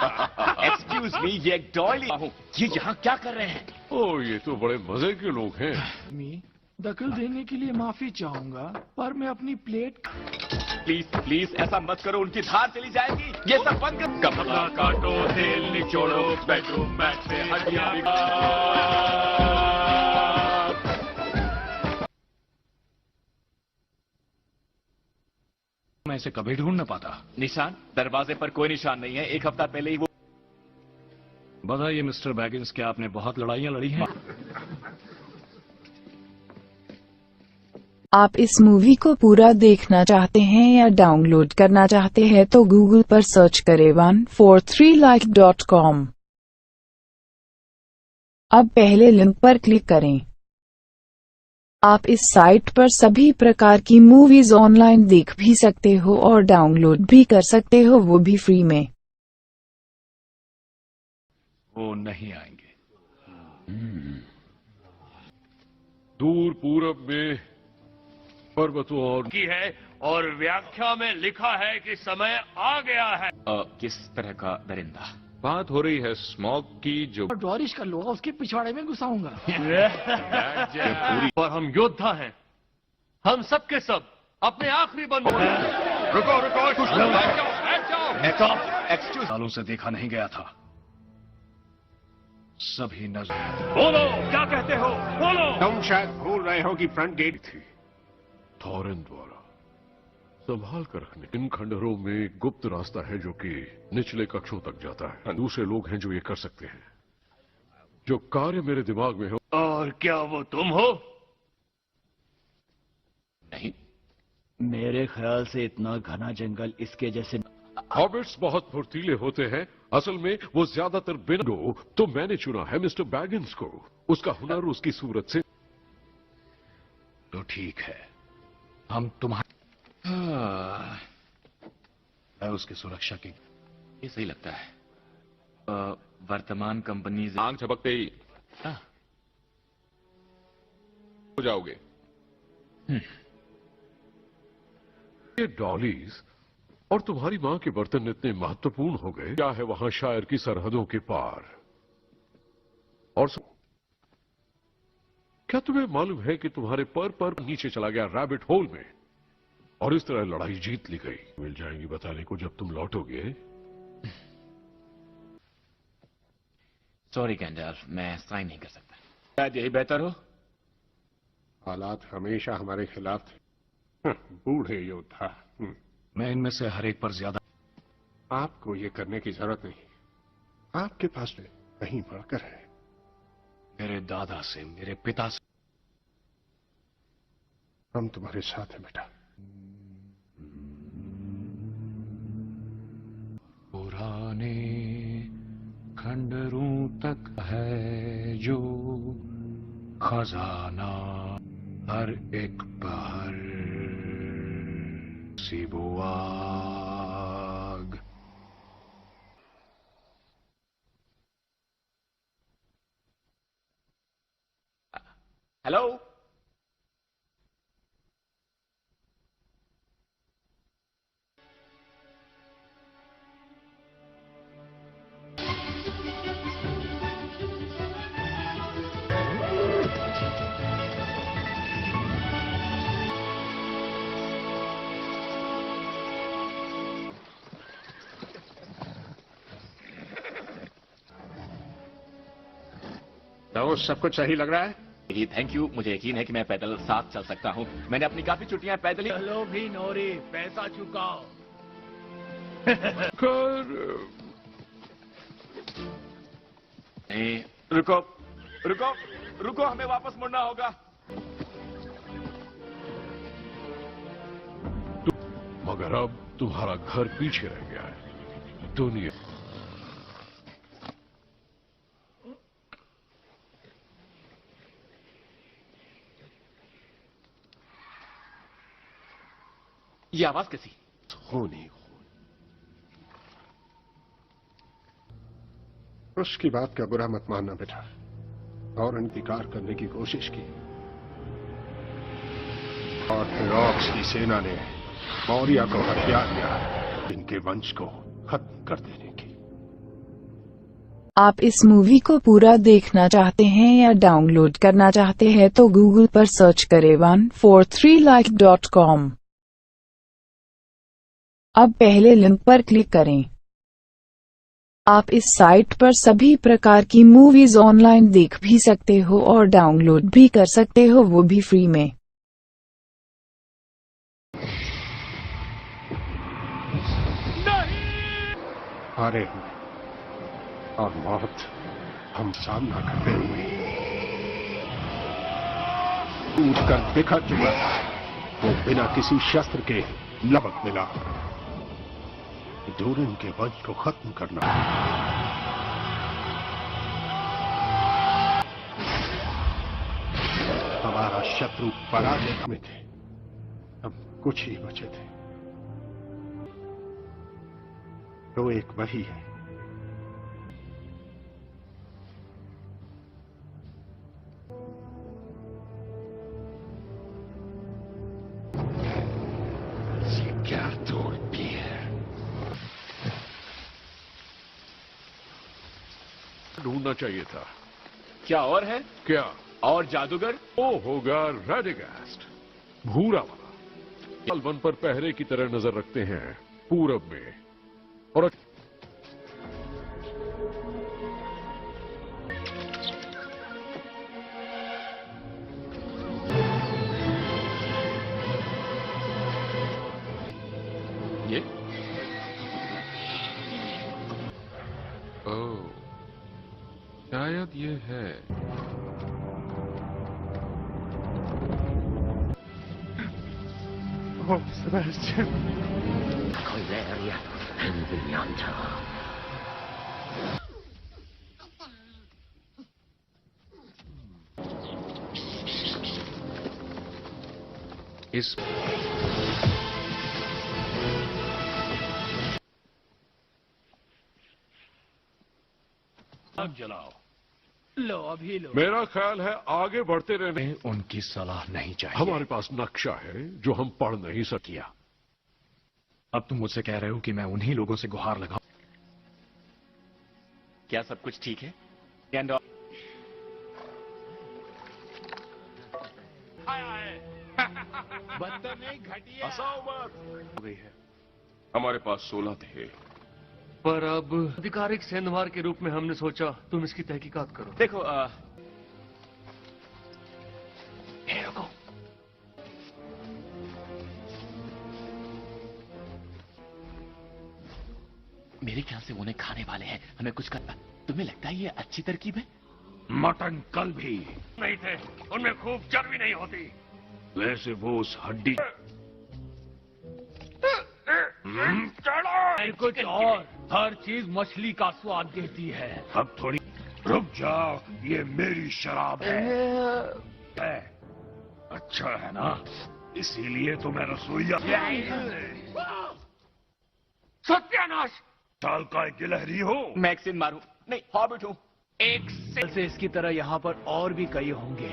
एक्सक्यूज मी, ये एक डॉयली हूँ। ये यहाँ क्या कर रहे हैं? ओह, ये तो बड़े मजे के लोग हैं। दखल देने के लिए माफी चाहूंगा, पर मैं अपनी प्लेट। प्लीज ऐसा मत करो, उनकी धार चली जाएगी। ये सब बंद कर। कपड़ा काटो, तेल निचोड़ो, बेडरूम मैट से हड्डियां। मैं इसे कभी ढूंढ न पाता। निशान? दरवाजे पर कोई निशान नहीं है। एक हफ्ता पहले ही वो। बताइए मिस्टर बैगिंस, क्या आपने बहुत लड़ाइयां लड़ी हैं? आप इस मूवी को पूरा देखना चाहते हैं या डाउनलोड करना चाहते हैं तो गूगल पर सर्च करें 143like.com। अब पहले लिंक पर क्लिक करें। आप इस साइट पर सभी प्रकार की मूवीज ऑनलाइन देख भी सकते हो और डाउनलोड भी कर सकते हो, वो भी फ्री में। वो नहीं आएंगे। दूर पूरब में पर्वतों और की है और व्याख्या में लिखा है कि समय आ गया है। किस तरह का दरिंदा? बात हो रही है स्मॉग की, जो डॉरिश कर लूंगा, उसके पिछवाड़े में घुसाऊंगा। और हम योद्धा हैं, हम सब के सब अपने आखिरी बंदूक। रुको रुको, बैठ जाओ बैठ जाओ। मैं तो एक्सक्यूज सालों से देखा नहीं गया था। सभी नजर। बोलो क्या कहते हो, बोलो। तुम शायद भूल रहे हो कि फ्रंट गेट थी थॉरेन द्वारा संभाल कर रखने। इन खंडहरों में एक गुप्त रास्ता है जो कि निचले कक्षों तक जाता है। दूसरे लोग हैं जो ये कर सकते हैं। जो कार्य मेरे दिमाग में हो। और क्या वो तुम हो? नहीं, मेरे ख्याल से इतना घना जंगल इसके जैसे। हॉबिट्स बहुत फुर्तीले होते हैं। असल में वो ज्यादातर बिना। तो मैंने चुना है मिस्टर बैगिंस को। उसका हुनर, उसकी सूरत से। तो ठीक है, हम तुम्हारे मैं उसकी सुरक्षा की। ये सही लगता है। वर्तमान कंपनी आंख झपकते ही हो जाओगे। ये डॉलीज और तुम्हारी मां के बर्तन इतने महत्वपूर्ण हो गए। क्या है वहां शायर की सरहदों के पार। और क्या तुम्हें मालूम है कि तुम्हारे पर नीचे चला गया रैबिट होल में, और इस तरह लड़ाई जीत ली गई। मिल जाएंगी बताने को जब तुम लौटोगे। सॉरी गैंडल्फ, मैं साइन नहीं कर सकता। शायद यही बेहतर हो। हालात हमेशा हमारे खिलाफ थे। बूढ़े योद्धा। मैं इनमें से हर एक पर ज्यादा। आपको ये करने की जरूरत नहीं। आपके पास कहीं बढ़कर है। मेरे दादा से, मेरे पिता से। हम तुम्हारे साथ हैं बेटा। पुराने खंडरों तक है जो खजाना, हर एक पहर सिबुआग। हेलो, तो सब कुछ सही लग रहा है? जी थैंक यू। मुझे यकीन है कि मैं पैदल साथ चल सकता हूँ। मैंने अपनी काफी छुट्टियां पैदल ही। चलो भी नोरी, पैसा चुकाओ। नहीं, रुको रुको रुको, हमें वापस मुड़ना होगा। मगर अब तुम्हारा घर पीछे रह गया है। दुनिया ये आवाज कैसी? होनी। उसकी बात का बुरा मत मानना बेटा। और इंतजार करने की कोशिश की, और फिर ऑक्स की सेना ने मौर्य को हथियार दिया इनके वंश को खत्म कर देने की। आप इस मूवी को पूरा देखना चाहते हैं या डाउनलोड करना चाहते हैं तो गूगल पर सर्च करें 143like.com। अब पहले लिंक पर क्लिक करें। आप इस साइट पर सभी प्रकार की मूवीज ऑनलाइन देख भी सकते हो और डाउनलोड भी कर सकते हो, वो भी फ्री में। हारे हुए और मौत हम सामना करते हुए टूट कर बिखर चुका था। वो बिना किसी शस्त्र के लपक मिला। डूरन के वंश को खत्म करना। हमारा शत्रु पराजय में थे, हम कुछ ही बचे थे। तो एक वही है। ढूंढना चाहिए था। क्या और है? क्या और जादूगर? वो होगा रेडिगास्ट, भूरा वाला। साल वन पर पहरे की तरह नजर रखते हैं पूरब में, और ये ओह, शायद ये है। Oh, Sebastian. Cholera Envianta. इस अब जलाओ। लो अभी लो। मेरा ख्याल है आगे बढ़ते रहने उनकी सलाह नहीं चाहिए। हमारे पास नक्शा है जो हम पढ़ नहीं सकिया। अब तुम मुझसे कह रहे हो कि मैं उन्हीं लोगों से गुहार लगाऊं? क्या सब कुछ ठीक है? बंदर नहीं, घटिया। हो गई है। हमारे पास 16 थे, पर अब आधिकारिक सेंधमार के रूप में हमने सोचा तुम इसकी तहकीकात करो। देखो रुको। मेरे ख्याल से वो उन्हें खाने वाले हैं, हमें कुछ करना। तुम्हें लगता है ये अच्छी तरकीब है? मटन कल भी नहीं थे, उनमें खूब चर्बी नहीं होती। वैसे वो उस हड्डी कुछ और, हर चीज मछली का स्वाद देती है। अब थोड़ी रुक जाओ, ये मेरी शराब है। अच्छा है ना, इसीलिए तो मैं रसोईया। सत्यानाश! साल का गिलहरी हो। मैं एक सिन मारूं? नहीं, हॉबिट हूं। एक से इसकी तरह यहाँ पर और भी कई होंगे।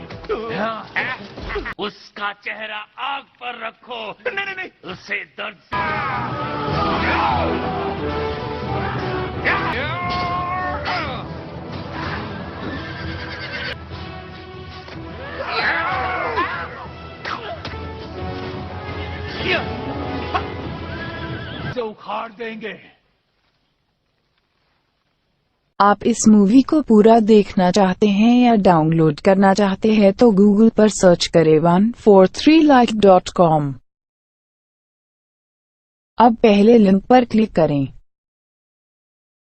उसका चेहरा आग पर रखो। नहीं नहीं, उसे दर्द से उखाड़ देंगे। आप इस मूवी को पूरा देखना चाहते हैं या डाउनलोड करना चाहते हैं तो गूगल पर सर्च करें 143like.com। अब पहले लिंक पर क्लिक करें।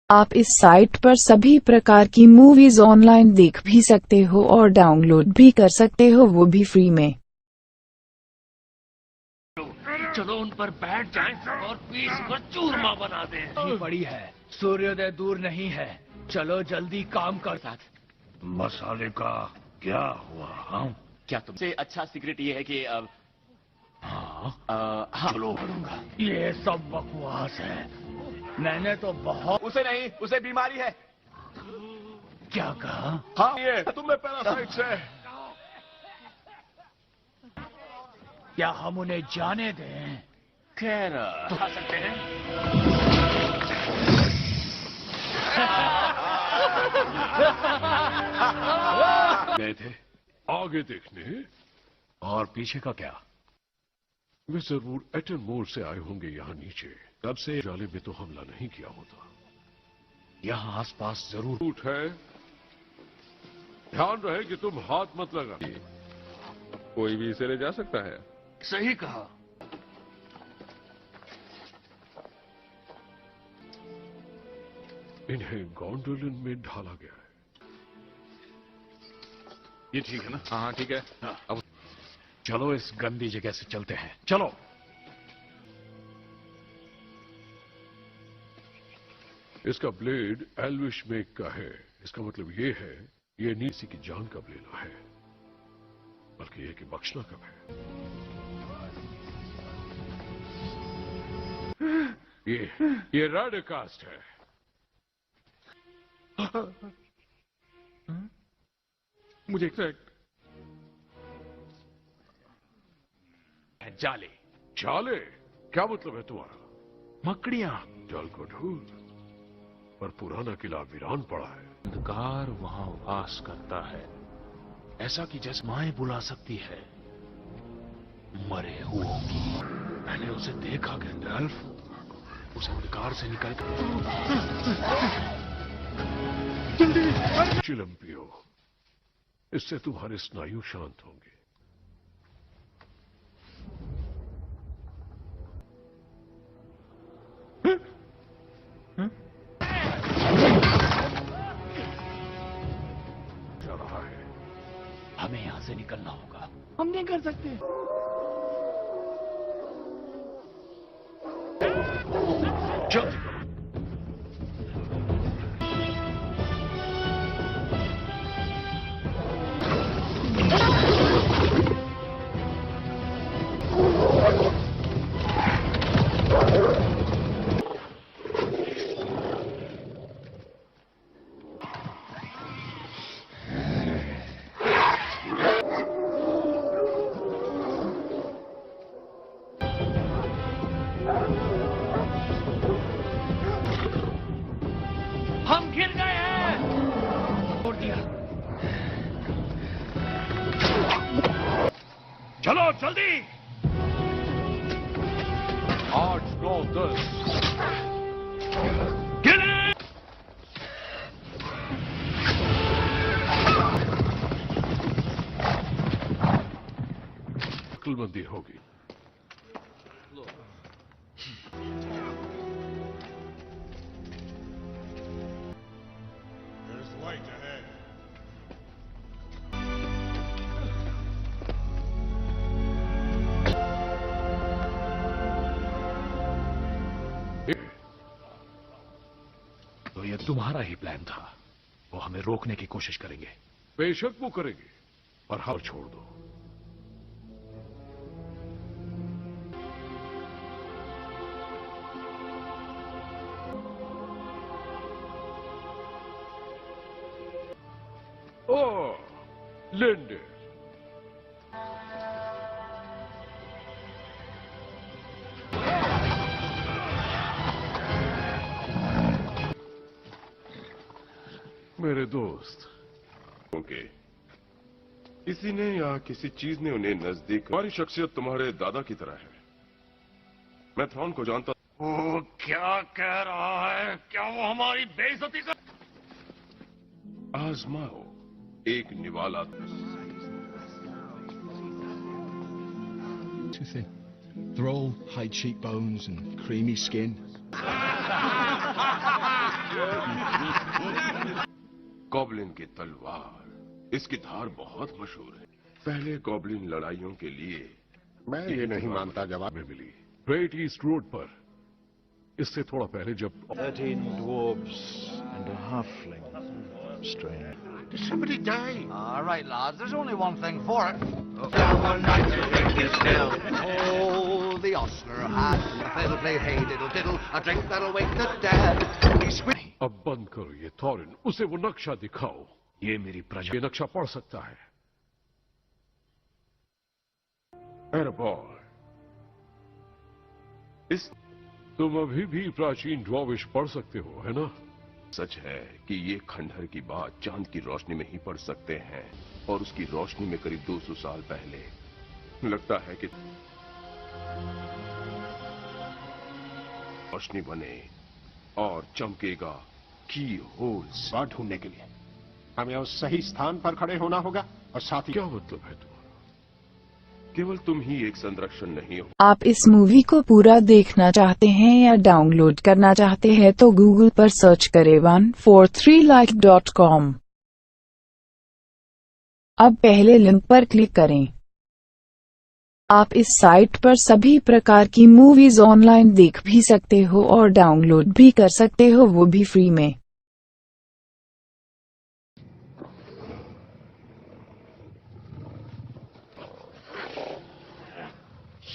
आप इस साइट पर सभी प्रकार की मूवीज ऑनलाइन देख भी सकते हो और डाउनलोड भी कर सकते हो, वो भी फ्री में। चलो उन पर बैठ जाएं और पीस कर चूरमा बना दें। पड़ी है, सूर्योदय दूर नहीं है, चलो जल्दी काम कर। साथ मसाले का क्या हुआ? हाँ, क्या तुमसे अच्छा सीक्रेट ये है कि हाँ, चलो करूंगा। ये सब बकवास है, मैंने तो बहुत। उसे नहीं, उसे बीमारी है। क्या कहा? हाँ, ये तुम्हें पैरासाइट्स है। क्या हम उन्हें जाने दें? खैर, खा सकते हैं। गए थे आगे देखने, और पीछे का क्या? वे जरूर एटन मोड़ से आए होंगे यहाँ नीचे। तब से जाले में तो हमला नहीं किया होता। यहाँ आसपास जरूर झूठ है। ध्यान रहे कि तुम हाथ मत लगा। कोई भी इसे ले जा सकता है। सही कहा। इन्हें गोंडोलिन में ढाला गया है। ये ठीक है ना? हाँ ठीक है। अब चलो इस गंदी जगह से चलते हैं, चलो। इसका ब्लेड एल्विश मेक का है। इसका मतलब ये है ये नीसी की जान कब लेना है, बल्कि ये कि बख्शना कब है। ये रेडिकास्ट है। मुझे एक्सैक्ट जाले। जाले? क्या मतलब है तुम्हारा? मकड़ियां। जल को ढूंढ, पर पुराना किला वीरान पड़ा है। अंधकार वहां वास करता है, ऐसा कि जैसे माएं बुला सकती है मरे हुओं की। मैंने उसे देखा गैंडल्फ, उस अंधकार से निकल चिलम्पियो, इससे तुम्हारे स्नायु शांत होंगे। जा रहा है। हमें यहां से निकलना होगा। हम नहीं कर सकते। चल। हम गिर गए हैं। छोड़ दिया। चलो जल्दी। 8, 9, 10। अक्लमंदी होगी। There's light ahead. तो ये तुम्हारा ही प्लान था। वो हमें रोकने की कोशिश करेंगे। बेशक वो करेंगे, पर हार छोड़ दो। ओह, लिंडे। मेरे दोस्त, ओके, किसी ने या किसी चीज ने उन्हें नजदीक। हमारी शख्सियत तुम्हारे दादा की तरह है। मैं थ्रॉन को जानता। वो क्या कह रहा है? क्या वो हमारी बेइज्जती कर? आजमाओ एक निवाला। Too thin. They're all high cheekbones and creamy skin. Goblin की तलवार, इसकी धार बहुत मशहूर है। पहले गॉबलिन लड़ाइयों के लिए मैं ये नहीं मानता जवाब में मिली ग्रेट ईस्ट रोड पर। इससे थोड़ा पहले जब 13 dwarves and a halfling. Strange. Did somebody die? All right, lads, there's only one thing for it. One night to drink is still. Oh, the ostler hat and the fiddle play, hey diddle diddle, a drink that'll wake the dead. He's अब बंद करो ये थॉरिन, उसे वो नक्शा दिखाओ। ये मेरी प्रजा। ये नक्शा पढ़ सकता है। एरबॉल, इस तुम अभी भी प्राचीन ड्वाविश पढ़ सकते हो, है ना? सच है कि ये खंडहर की बात चांद की रोशनी में ही पढ़ सकते हैं, और उसकी रोशनी में करीब 200 साल पहले। लगता है कि रोशनी बने और चमकेगा की होल्स बात ढूंढने के लिए हमें उस सही स्थान पर खड़े होना होगा, और साथ ही क्या मतलब है तुम्हारा? केवल तुम ही एक संरक्षण नहीं हो। आप इस मूवी को पूरा देखना चाहते हैं या डाउनलोड करना चाहते हैं तो गूगल पर सर्च करें 143like.com। अब पहले लिंक पर क्लिक करें। आप इस साइट पर सभी प्रकार की मूवीज ऑनलाइन देख भी सकते हो और डाउनलोड भी कर सकते हो, वो भी फ्री में।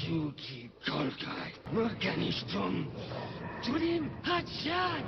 Yuki Golgai, Morganistum, Turim Hachan!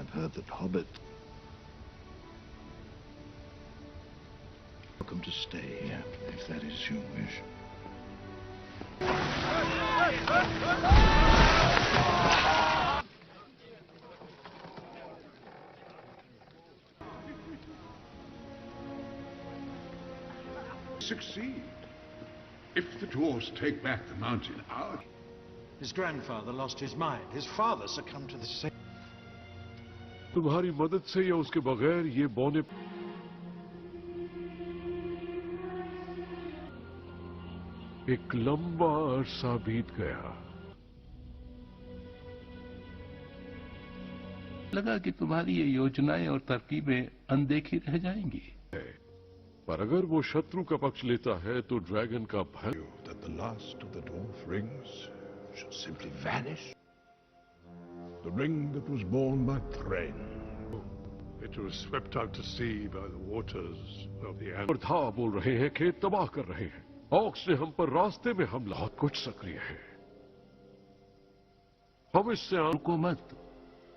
I've heard that Hobbit. Welcome to stay here, if that is your wish. Succeed. If the dwarves take back the mountain, His grandfather lost his mind. His father succumbed to the same. तुम्हारी मदद से या उसके बगैर ये बौने एक लंबा अरसा बीत गया। लगा कि तुम्हारी ये योजनाएं और तरकीबें अनदेखी रह जाएंगी। पर अगर वो शत्रु का पक्ष लेता है तो ड्रैगन का भय That the last of the dwarf rings should simply vanish. The ring that was borne by Thrain. It was swept out to sea by the waters of the Amber. था बोल रहे हैं खेत तबाह कर रहे हैं। ऑक्स ने हम पर रास्ते में हमला बहुत कुछ सक्रिय है। हम इससे रुको मत,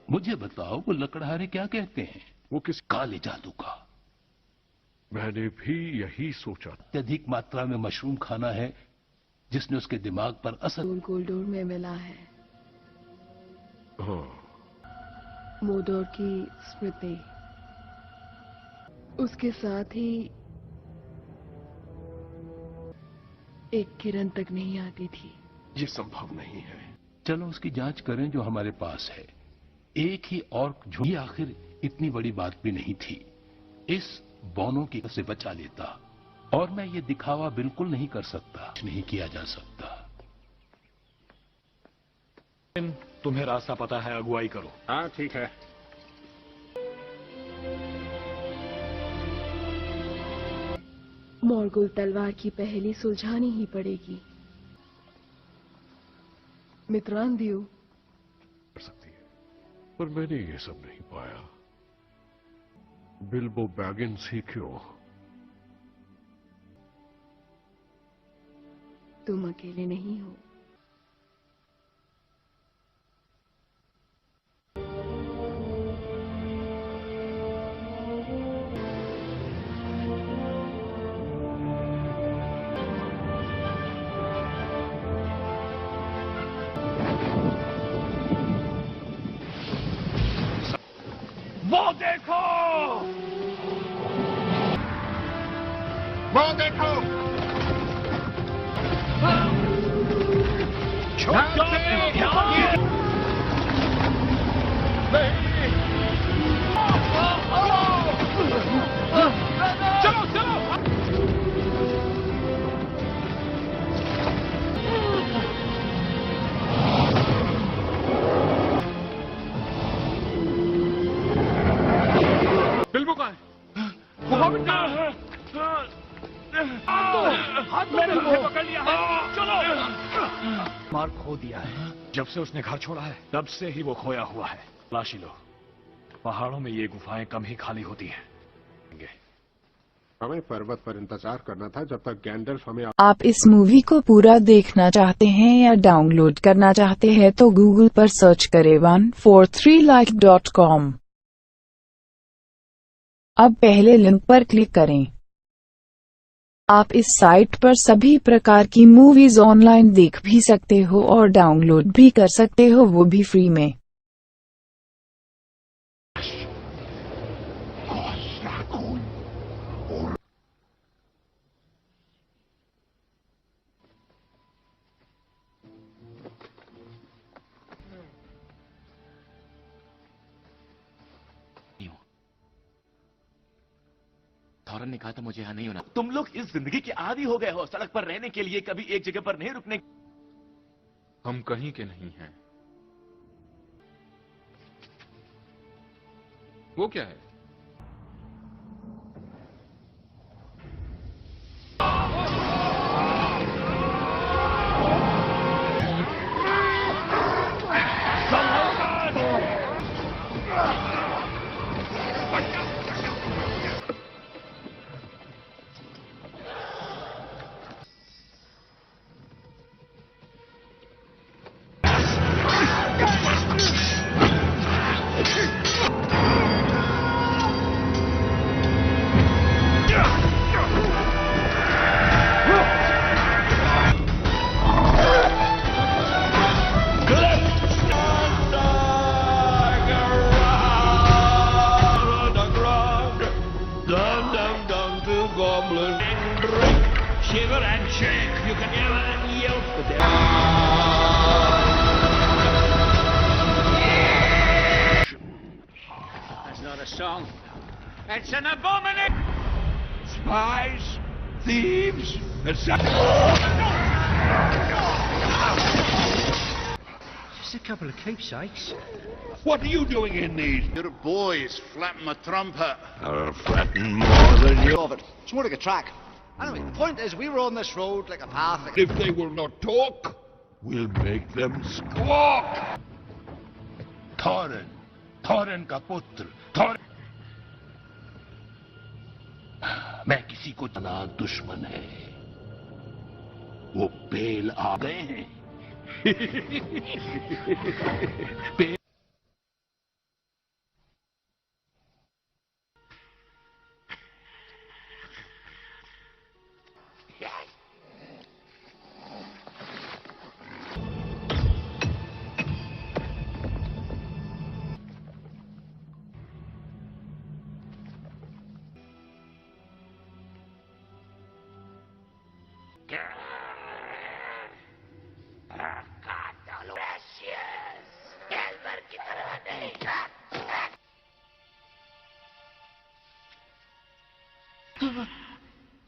मुझे बताओ वो लकड़हारे क्या कहते हैं? वो किस काले जादू का। मैंने भी यही सोचा। अत्यधिक मात्रा में मशरूम खाना है जिसने उसके दिमाग पर असर गोल्डोर में मिला है। हाँ। मोडोर की स्मृति, उसके साथ ही एक किरण तक नहीं आती थी। ये संभव नहीं है। चलो उसकी जांच करें जो हमारे पास है। एक ही और झूठी आखिर इतनी बड़ी बात भी नहीं थी। इस बौनों की से बचा लेता और मैं ये दिखावा बिल्कुल नहीं कर सकता, नहीं किया जा सकता। तुम्हें रास्ता पता है, अगुवाई करो। हाँ ठीक है। मोरगुल तलवार की पहेली सुलझानी ही पड़ेगी। मित्रांदियु कर सकती है, पर मैंने ये सब नहीं पाया। बिल्बो बैगिन्स ही क्यों? तुम अकेले नहीं हो। वो देखो! वो देखो! चलो चलो! बिल्बो कहाँ है? वो हॉबिट कहाँ है? हाथ मैंने उसे पकड़ लिया है। चलो! मार्ग खो दिया है। जब से उसने घर छोड़ा है तब से ही वो खोया हुआ है। तलाशी लो। पहाड़ों में ये गुफाएं कम ही खाली होती हैं। हमें पर्वत पर इंतजार करना था जब तक गैंडल्फ हमें। आप इस मूवी को पूरा देखना चाहते हैं या डाउनलोड करना चाहते हैं तो गूगल पर सर्च करें 143like.com। अब पहले लिंक पर क्लिक करें। आप इस साइट पर सभी प्रकार की मूवीज ऑनलाइन देख भी सकते हो और डाउनलोड भी कर सकते हो, वो भी फ्री में। थॉरन ने कहा था मुझे यहाँ नहीं होना। तुम लोग इस जिंदगी के आदी हो गए हो, सड़क पर रहने के लिए, कभी एक जगह पर नहीं रुकने। हम कहीं के नहीं हैं। वो क्या है? wrong. It's an abomination. Spies, thieves, Just a couple of keepsakes. What are you doing in these? Your boys flapping my trumpet. I'll flatten more than you. Of it. It's more like a track. Anyway, the point is, we were on this road like a path. If they will not talk, we'll make them squawk. थॉरन का पुत्र थॉरन। मैं किसी को जना दुश्मन है, वो bell आ गए हैं। बेल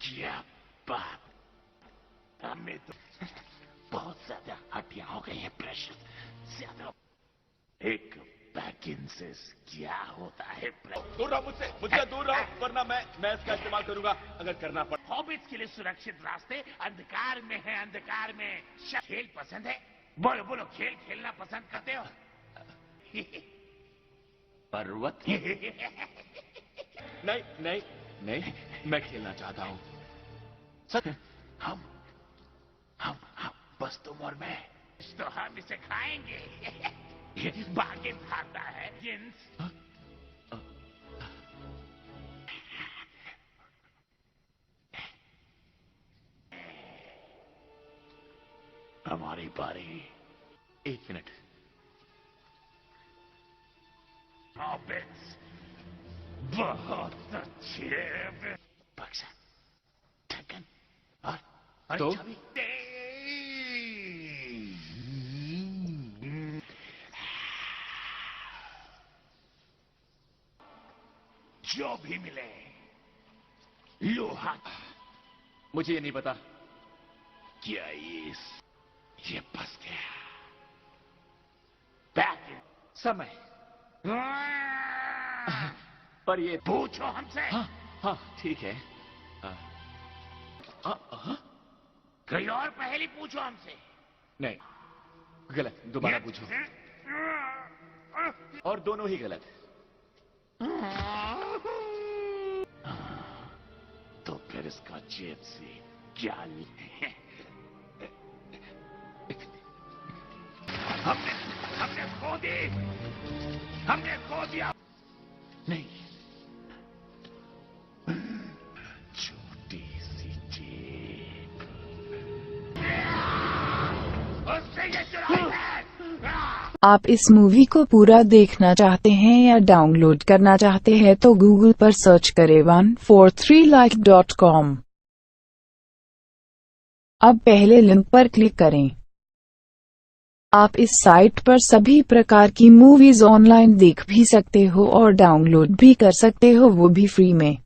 क्या बात, हमें तो बहुत ज्यादा हटिया हो गई है प्रेशर ज्यादा। एक बैकिंसेस क्या होता है? दूर रहो मुझसे, दूर रहो, वरना मैं इसका इस्तेमाल करूंगा अगर करना पड़े। हॉबिट्स के लिए सुरक्षित रास्ते अंधकार में है, अंधकार में। खेल पसंद है? बोलो बोलो, खेल खेलना पसंद करते हो? पर्वत नहीं, मैं खेलना चाहता हूँ। सच? हम बस तुम और मैं, तो हम इसे खाएंगे। भागे खाता है जिन्स। हमारी बारी। 1 मिनट। हॉबिट्स बहुत अच्छे। बक्सा, ढक्कन और तो? चाबी। जो भी मिले लोहा। मुझे ये नहीं पता। क्या ये फंस गया? बैक समय पर ये पूछो हमसे। हाँ ठीक है। कोई और पहेली पूछो हमसे। नहीं, गलत। दोबारा पूछो। और दोनों ही गलत। तो फिर इसका जेब से क्या हमने खो दी, हमने खो दिया। नहीं, छोटी सी जेब, उससे ये चुराई है। आप इस मूवी को पूरा देखना चाहते हैं या डाउनलोड करना चाहते हैं तो गूगल पर सर्च करें 143like.com। अब पहले लिंक पर क्लिक करें। आप इस साइट पर सभी प्रकार की मूवीज ऑनलाइन देख भी सकते हो और डाउनलोड भी कर सकते हो, वो भी फ्री में।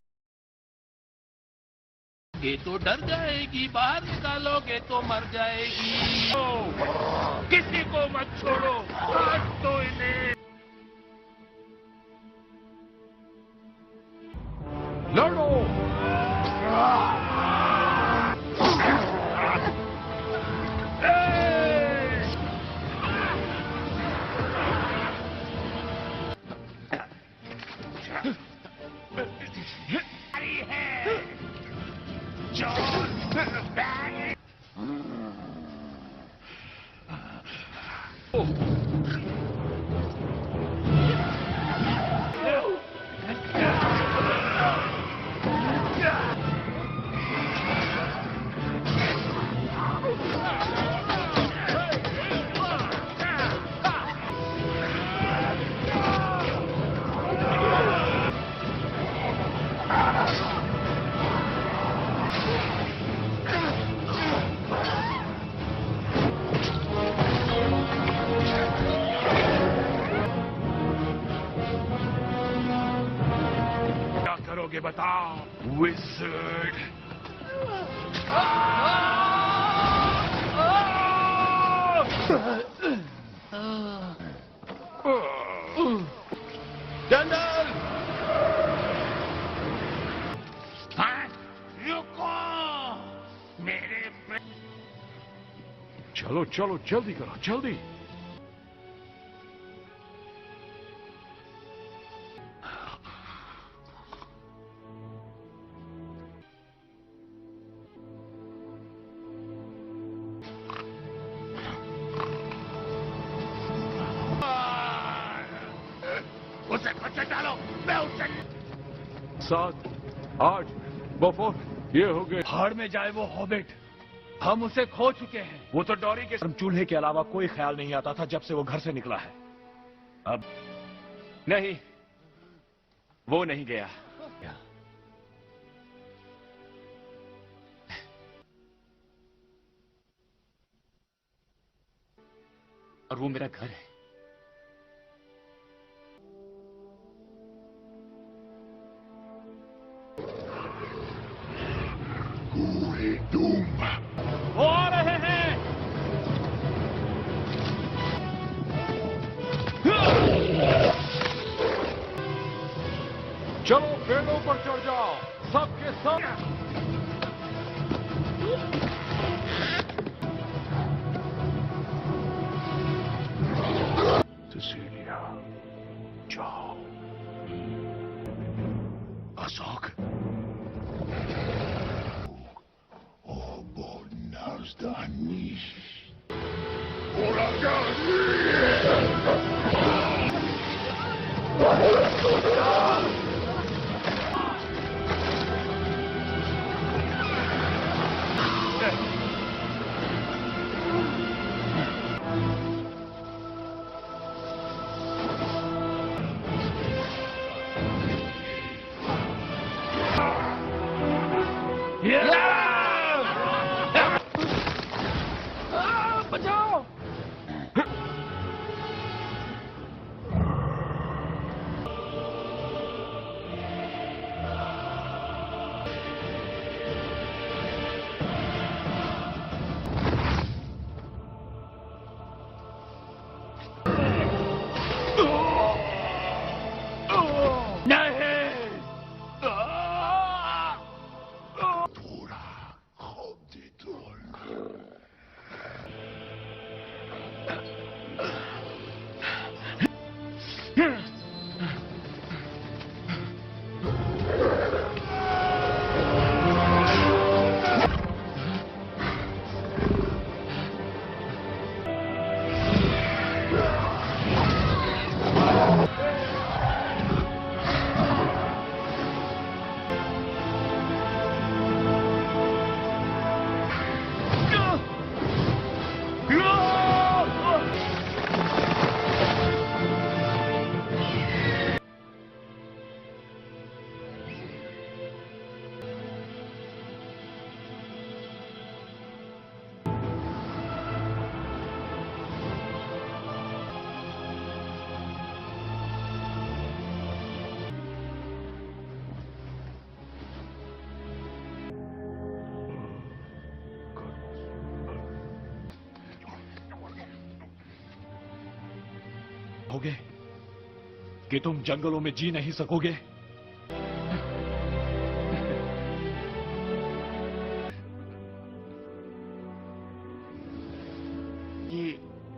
ये तो डर जाएगी, बाहर निकालोगे तो मर जाएगी। किसी को मत छोड़ो, काट दो इन्हें। लड़ो। करोगे बताओ विज़र्ड। जनरल! हाँ, रुको! मेरे चलो चलो जल्दी करो जल्दी। उसे खच्चर डालो, मैं उसे 7, 8, बफो ये हो गए। भाड़ में जाए वो हॉबिट, हम उसे खो चुके हैं। वो तो डॉरी के चूल्हे के अलावा कोई ख्याल नहीं आता था जब से वो घर से निकला है। अब नहीं, वो नहीं गया। और वो मेरा घर है। वो आ रहे हैं। चलो पेड़ों पर चढ़ जाओ सबके सब। सिसिलिया जाओ। Ashok Obonaus da nicht. बचाओ! होगे कि तुम जंगलों में जी नहीं सकोगे। ये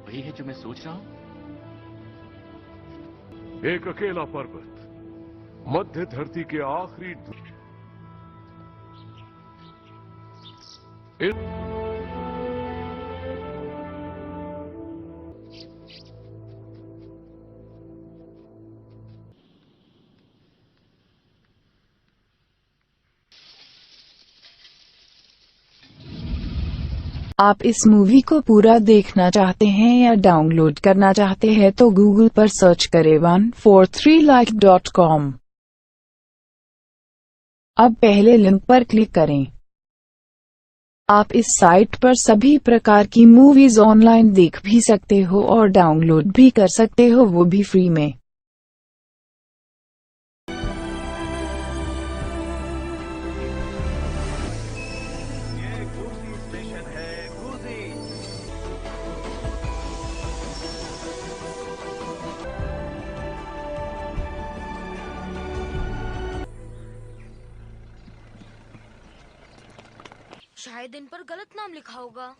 वही है जो मैं सोच रहा हूं। एक अकेला पर्वत मध्य धरती के आखिरी आप इस मूवी को पूरा देखना चाहते हैं या डाउनलोड करना चाहते हैं तो गूगल पर सर्च करें 143like.com। अब पहले लिंक पर क्लिक करें। आप इस साइट पर सभी प्रकार की मूवीज ऑनलाइन देख भी सकते हो और डाउनलोड भी कर सकते हो, वो भी फ्री में। शायद इन पर गलत नाम लिखा होगा।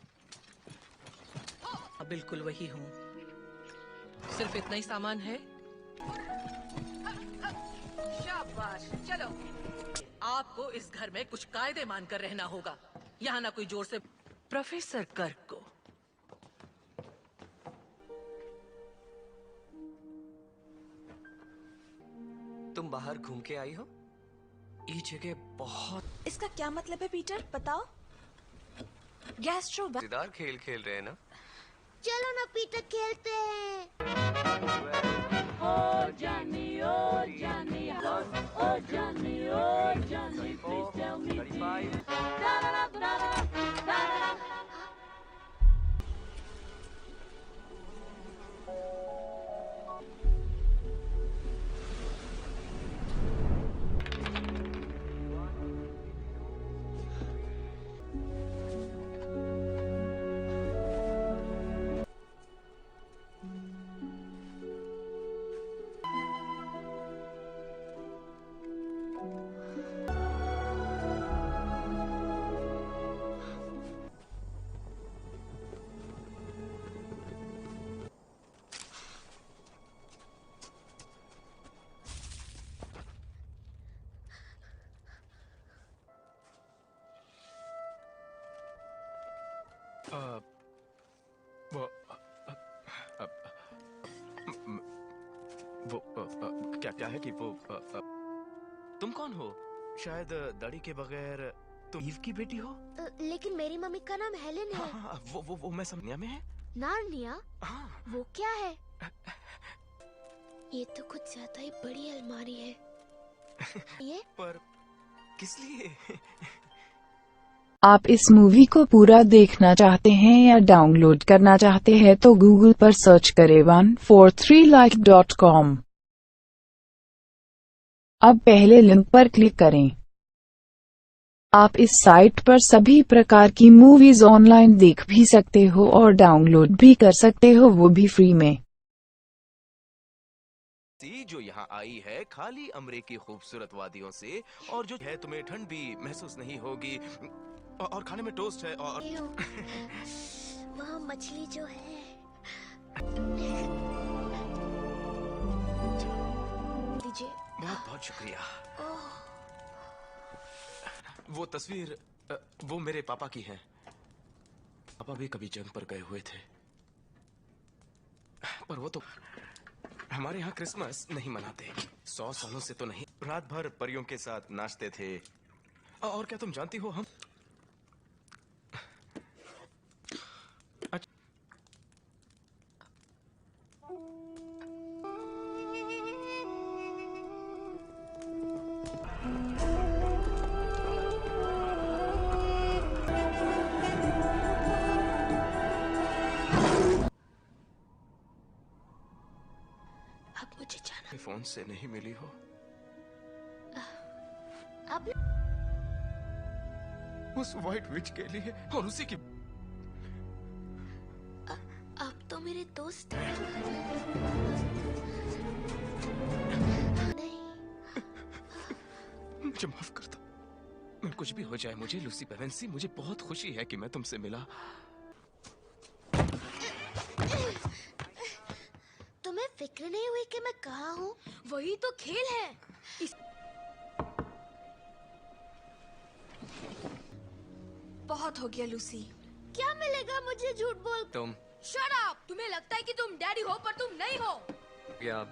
बिल्कुल वही हूँ। सिर्फ इतना ही सामान है। शाबाश, चलो। आपको इस घर में कुछ कायदे मानकर रहना होगा। यहाँ ना कोई जोर से प्रोफेसर कर्क को। तुम बाहर घूम के आई हो? ये जगह बहुत... इसका क्या मतलब है पीटर, बताओ? गैस्ट्रो मजेदार खेल खेल रहे हैं ना? चलो ना पीटर खेलते हैं। Oh Johnny, oh Johnny, oh Johnny, oh Johnny, please tell me. 35. क्या है कि वो तुम कौन हो? शायद दाढ़ी के बगैर तुम ईव की बेटी हो? लेकिन मेरी मम्मी का नाम हेलेन है। हाँ, वो मैं समझने में है। नार्निया? वो क्या है? ये तो कुछ ज्यादा ही बड़ी अलमारी है। ये? पर किस लिए? आप इस मूवी को पूरा देखना चाहते हैं या डाउनलोड करना चाहते हैं तो गूगल पर सर्च करें 143like.com। अब पहले लिंक पर क्लिक करें। आप इस साइट पर सभी प्रकार की मूवीज ऑनलाइन देख भी सकते हो और डाउनलोड भी कर सकते हो, वो भी फ्री में। जो यहाँ आई है खाली अमरीकी खूबसूरत वादियों से, और जो है तुम्हें ठंड भी महसूस नहीं होगी, और खाने में टोस्ट है और वहाँ मछली जो है। लीजिए। बहुत बहुत शुक्रिया। वो तस्वीर वो मेरे पापा की है। पापा भी कभी जंग पर गए हुए थे, पर वो तो हमारे यहाँ क्रिसमस नहीं मनाते। 100 सालों से तो नहीं। रात भर परियों के साथ नाचते थे। और क्या तुम जानती हो, हम फोन से नहीं मिली हो? अब उस व्हाइट विच के लिए और उसी की। आप तो मेरे दोस्त हैं। नहीं। मुझे माफ कर दो। कुछ भी हो जाए मुझे, लूसी पेवेंसी, मुझे बहुत खुशी है कि मैं तुमसे मिला। तुम्हें फिक्र नहीं हुई कि मैं कहाँ हूँ? वही तो खेल है। बहुत हो गया लूसी। क्या मिलेगा मुझे झूठ बोल? तुम शट अप! तुम्हें लगता है कि तुम डैडी हो पर तुम नहीं हो। क्या?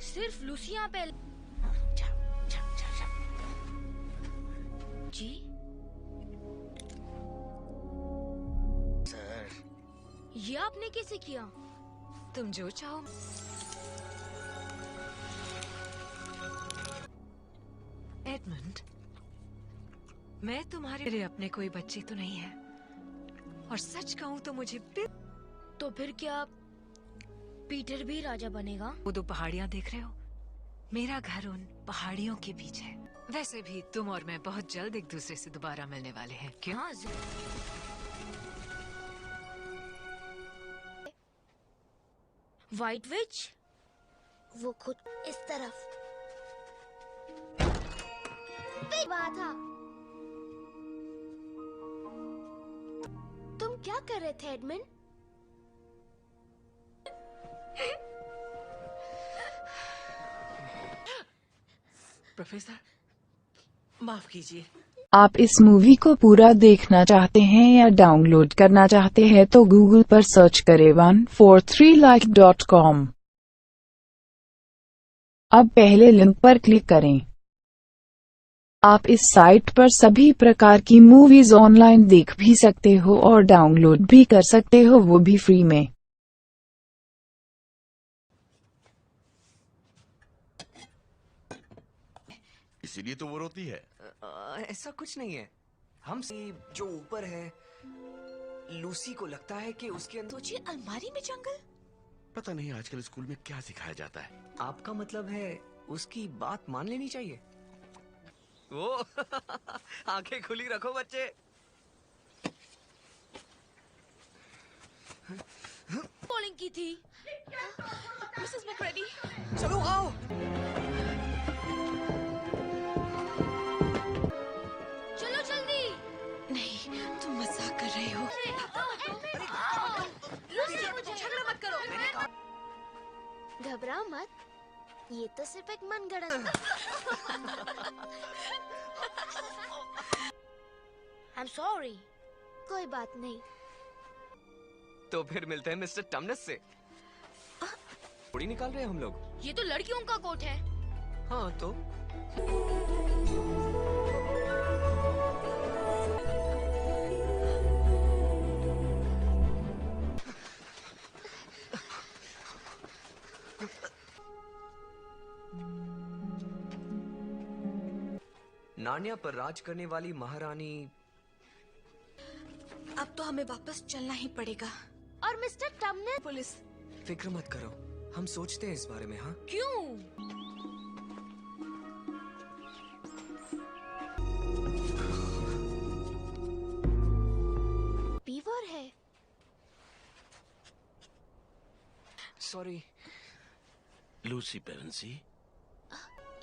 सिर्फ लूसिया पे जी सर, ये आपने कैसे किया? तुम जो चाहो। एडमंड, मैं तुम्हारे अपने कोई बच्चे तो नहीं है, और सच कहूं तो मुझे तो फिर क्या पीटर भी राजा बनेगा? वो दो पहाड़ियां देख रहे हो? मेरा घर उन पहाड़ियों के बीच है। वैसे भी तुम और मैं बहुत जल्द एक दूसरे से दोबारा मिलने वाले हैं, क्यों? हाँ, व्हाइट विच वो खुद इस तरफ बात था। तुम क्या कर रहे थे एडमंड? प्रोफेसर, माफ कीजिए। आप इस मूवी को पूरा देखना चाहते हैं या डाउनलोड करना चाहते हैं तो गूगल पर सर्च करें 143like.com। अब पहले लिंक पर क्लिक करें। आप इस साइट पर सभी प्रकार की मूवीज ऑनलाइन देख भी सकते हो और डाउनलोड भी कर सकते हो, वो भी फ्री में। इसीलिए तो वो रोती है। ऐसा कुछ नहीं है। हम जो ऊपर है, लूसी को लगता है कि उसके अंदर सोचिए, अलमारी में जंगल। पता नहीं आजकल स्कूल में क्या सिखाया जाता है। आपका मतलब है उसकी बात मान लेनी चाहिए? वो आंखें खुली रखो बच्चे। बॉलिंग की थी। मिसेस मैक्रेडी, चलो आओ। चलो जल्दी। नहीं, तुम मजाक कर रहे हो। झगड़ा मत करो। घबराओ मत, ये तो सिर्फ एक मनगढ़ंत। I'm sorry। कोई बात नहीं। तो फिर मिलते हैं मिस्टर टमनस से। थोड़ी निकाल रहे हैं हम लोग। ये तो लड़कियों का कोट है। हाँ तो नार्निया पर राज करने वाली महारानी। अब तो हमें वापस चलना ही पड़ेगा। और मिस्टर टमनस। पुलिस, फिक्र मत करो, हम सोचते हैं इस बारे में। हाँ, क्यों? फीवर है। सॉरी। लूसी पेरेंसी।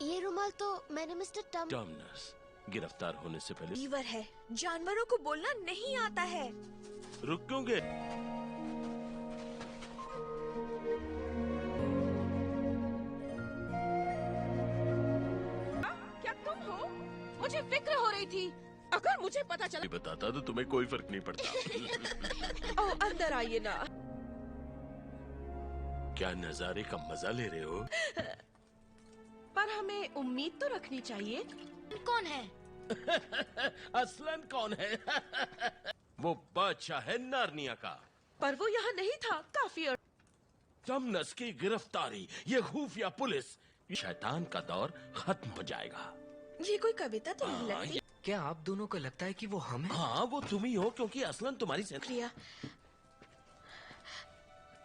ये रुमाल तो मैंने मिस्टर टमनस गिरफ्तार होने से पहले। फीवर है, जानवरों को बोलना नहीं आता है। रुकोगे? क्या तुम हो? मुझे फिक्र हो रही थी। अगर मुझे पता चला बताता तो तुम्हें कोई फर्क नहीं पड़ता। ओ, अंदर आइए ना। क्या नजारे का मजा ले रहे हो? पर हमें उम्मीद तो रखनी चाहिए। कौन है? असलन कौन है? वो बादशाह है नार्निया का। पर वो यहाँ नहीं था काफी। टमनस की गिरफ्तारी, ये खुफिया पुलिस, शैतान का दौर खत्म हो जाएगा। ये कोई कविता तो नहीं लगती। क्या आप दोनों को लगता है कि वो हम हैं? हाँ, वो तुम ही हो, क्योंकि असलन तुम्हारी क्रिया।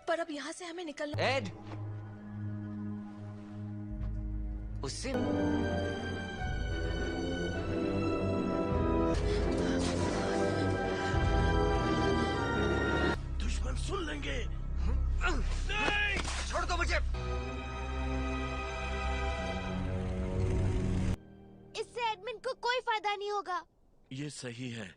पर अब यहाँ से हमें निकलना। एड, उससे दुश्मन सुन लेंगे। नहीं, छोड़ दो मुझे। इससे एडमिन को कोई फायदा नहीं होगा। ये सही है।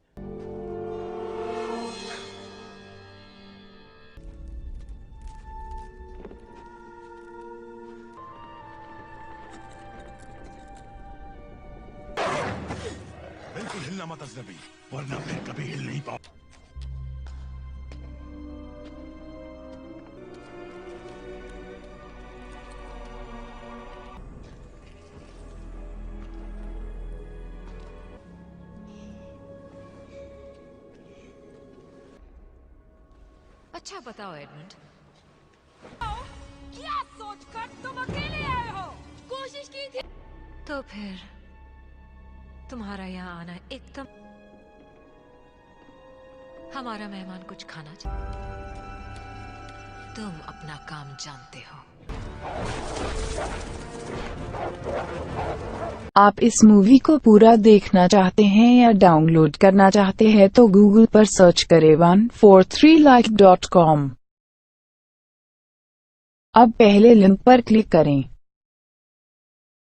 बिल्कुल हिलना मत अजनबी, वरना फिर कभी हिल नहीं पाओ। अच्छा बताओ एडमंड, क्या सोचकर तुम अकेले आए हो? कोशिश की थी। तो फिर तुम्हारा यहाँ आना एकदम। हमारा मेहमान कुछ खाना तुम अपना काम जानते हो। आप इस मूवी को पूरा देखना चाहते हैं या डाउनलोड करना चाहते हैं तो गूगल पर सर्च करें 143like.com। अब पहले लिंक पर क्लिक करें।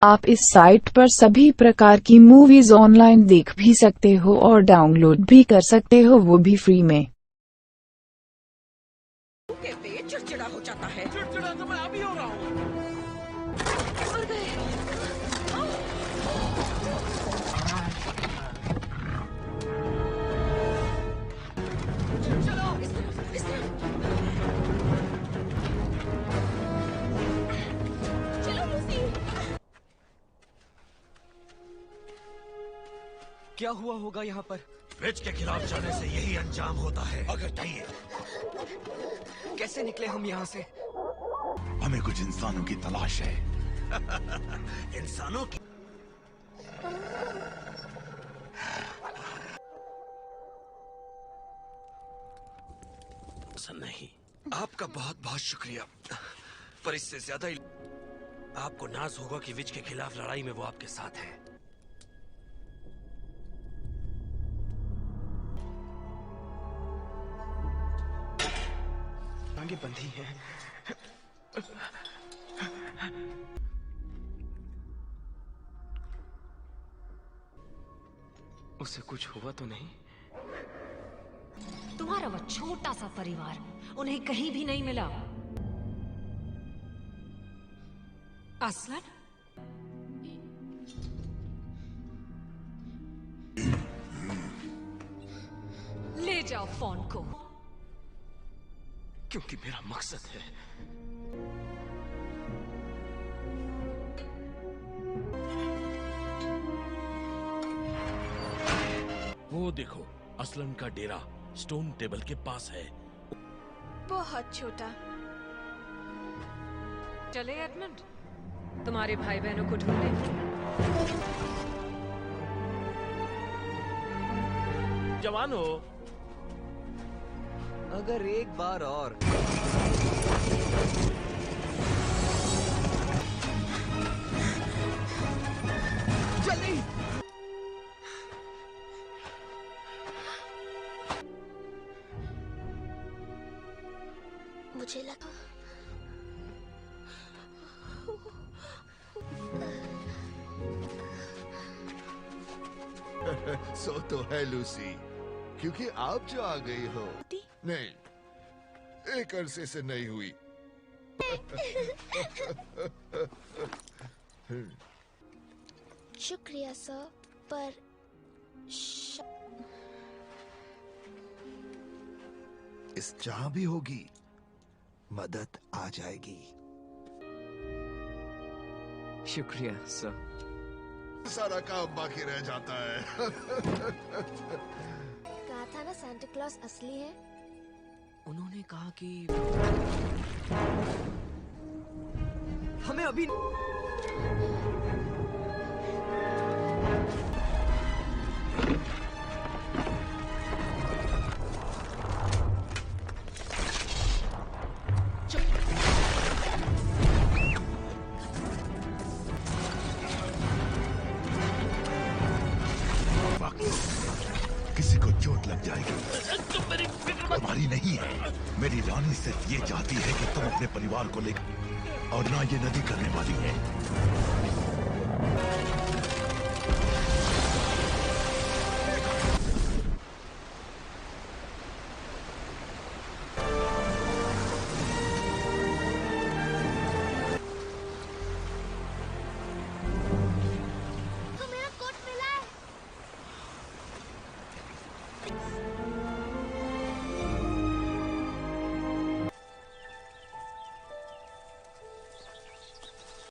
आप इस साइट पर सभी प्रकार की मूवीज ऑनलाइन देख भी सकते हो और डाउनलोड भी कर सकते हो, वो भी फ्री में। चिड़चिड़ा हो जाता है। चिड़चिड़ा तो मैं अभी हो रहा हूँ। क्या हुआ होगा यहाँ पर? विच के खिलाफ जाने से यही अंजाम होता है। अगर चाहिए कैसे निकले हम यहाँ से? हमें कुछ इंसानों की तलाश है। इंसानों की? नहीं, आपका बहुत बहुत शुक्रिया, पर इससे ज्यादा आपको नाज होगा कि विच के खिलाफ लड़ाई में वो आपके साथ है। आगे बंधी है। उसे कुछ हुआ तो नहीं? तुम्हारा वो छोटा सा परिवार उन्हें कहीं भी नहीं मिला। असलन ले जाओ फोन को, क्योंकि मेरा मकसद है वो देखो, असलन का डेरा स्टोन टेबल के पास है। बहुत छोटा। चले एडमंड, तुम्हारे भाई बहनों को ढूंढे। जवानो, अगर एक बार और जल्दी। मुझे लगा सो तो है लूसी, क्योंकि आप जो आ गई हो। नहीं, एक अरसे से नहीं हुई। शुक्रिया सर, पर इस जहां भी होगी मदद आ जाएगी। शुक्रिया सर। सारा काम बाकी रह जाता है। कहा था ना सांता क्लॉज असली है। उन्होंने कहा कि हमें अभी किसी को चोट लग जाएगी। तुम्हारी नहीं है। मेरी रानी सिर्फ ये चाहती है कि तुम अपने परिवार को लेकर, और ना ये नदी करने वाली है।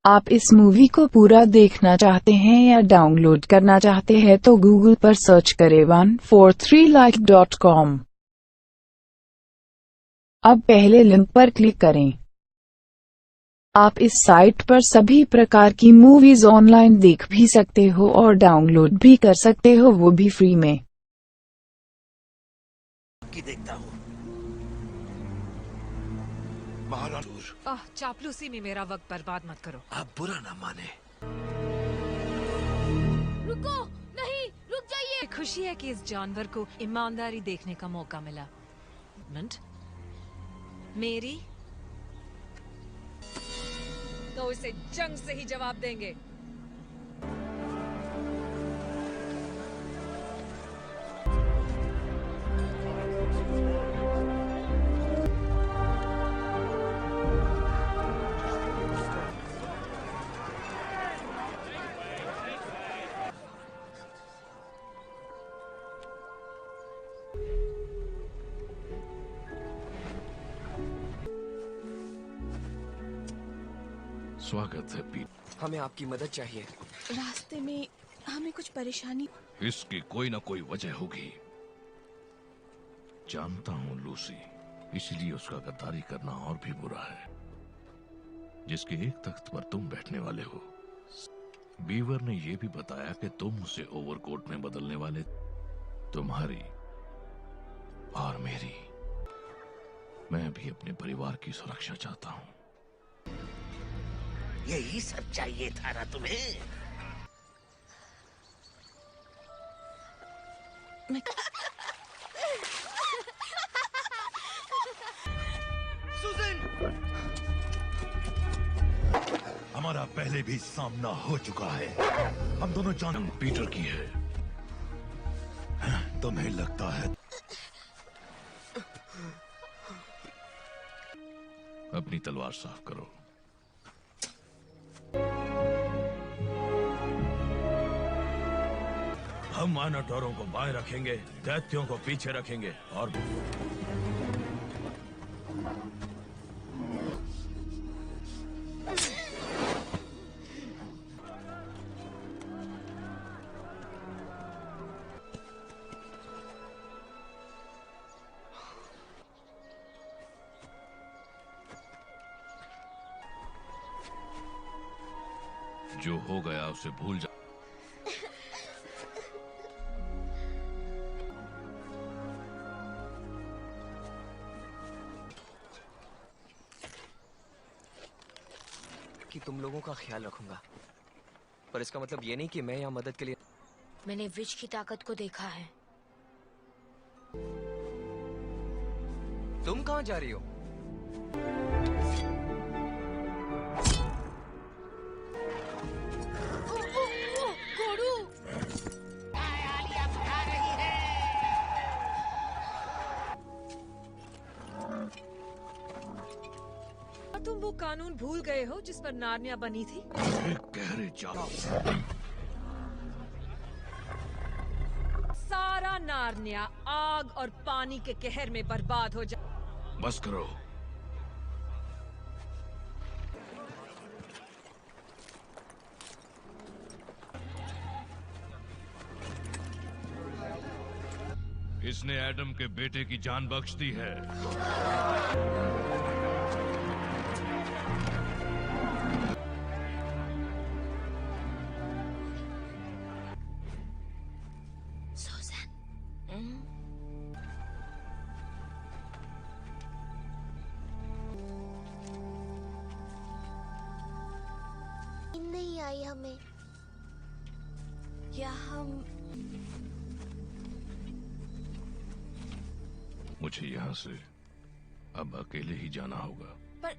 आप इस मूवी को पूरा देखना चाहते हैं या डाउनलोड करना चाहते हैं तो गूगल पर सर्च करें 143like.com। अब पहले लिंक पर क्लिक करें। आप इस साइट पर सभी प्रकार की मूवीज ऑनलाइन देख भी सकते हो और डाउनलोड भी कर सकते हो, वो भी फ्री में। की देखता हूँ। चापलूसी में मेरा वक्त बर्बाद मत करो। आप बुरा ना माने। रुको, नहीं, रुक जाइए। खुशी है कि इस जानवर को ईमानदारी देखने का मौका मिला। मिनट, मेरी तो इसे जंग से ही जवाब देंगे। स्वागत है पीट। हमें आपकी मदद चाहिए। रास्ते में हमें कुछ परेशानी। इसकी कोई ना कोई वजह होगी। जानता हूँ लूसी, इसलिए उसका गद्दारी करना और भी बुरा है। जिसके एक तख्त पर तुम बैठने वाले हो। बीवर ने यह भी बताया कि तुम उसे ओवरकोट में बदलने वाले। तुम्हारी और मेरी। मैं भी अपने परिवार की सुरक्षा चाहता हूँ। यही सब चाहिए था ना तुम्हें? सुजन! हमारा पहले भी सामना हो चुका है। हम दोनों जान पीटर की है। तुम्हें लगता है? अपनी तलवार साफ करो। हम माइनोटॉरों को बाएं रखेंगे, दैत्यों को पीछे रखेंगे और जो हो गया उसे भूल जा। कि तुम लोगों का ख्याल रखूंगा, पर इसका मतलब ये नहीं कि मैं यहाँ मदद के लिए। मैंने विच की ताकत को देखा है। तुम कहाँ जा रही हो? तुम वो कानून भूल गए हो जिस पर नार्निया बनी थी? गहरे सारा नार्निया आग और पानी के कहर में बर्बाद हो जा। बस करो। इसने एडम के बेटे की जान बख्श दी है। नहीं आई हमें। क्या हम? मुझे यहाँ से अब अकेले ही जाना होगा। पर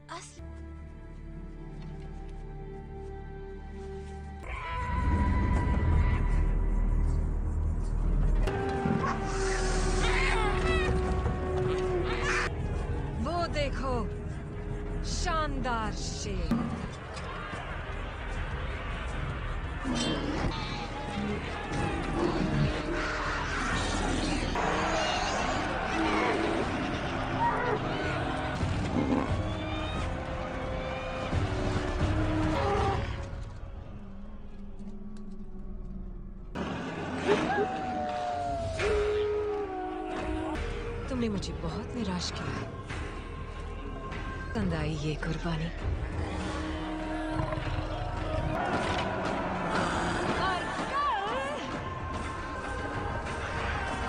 वो देखो, शानदार शेर। तुमने मुझे बहुत निराश किया है। पसंद आई ये कुर्बानी।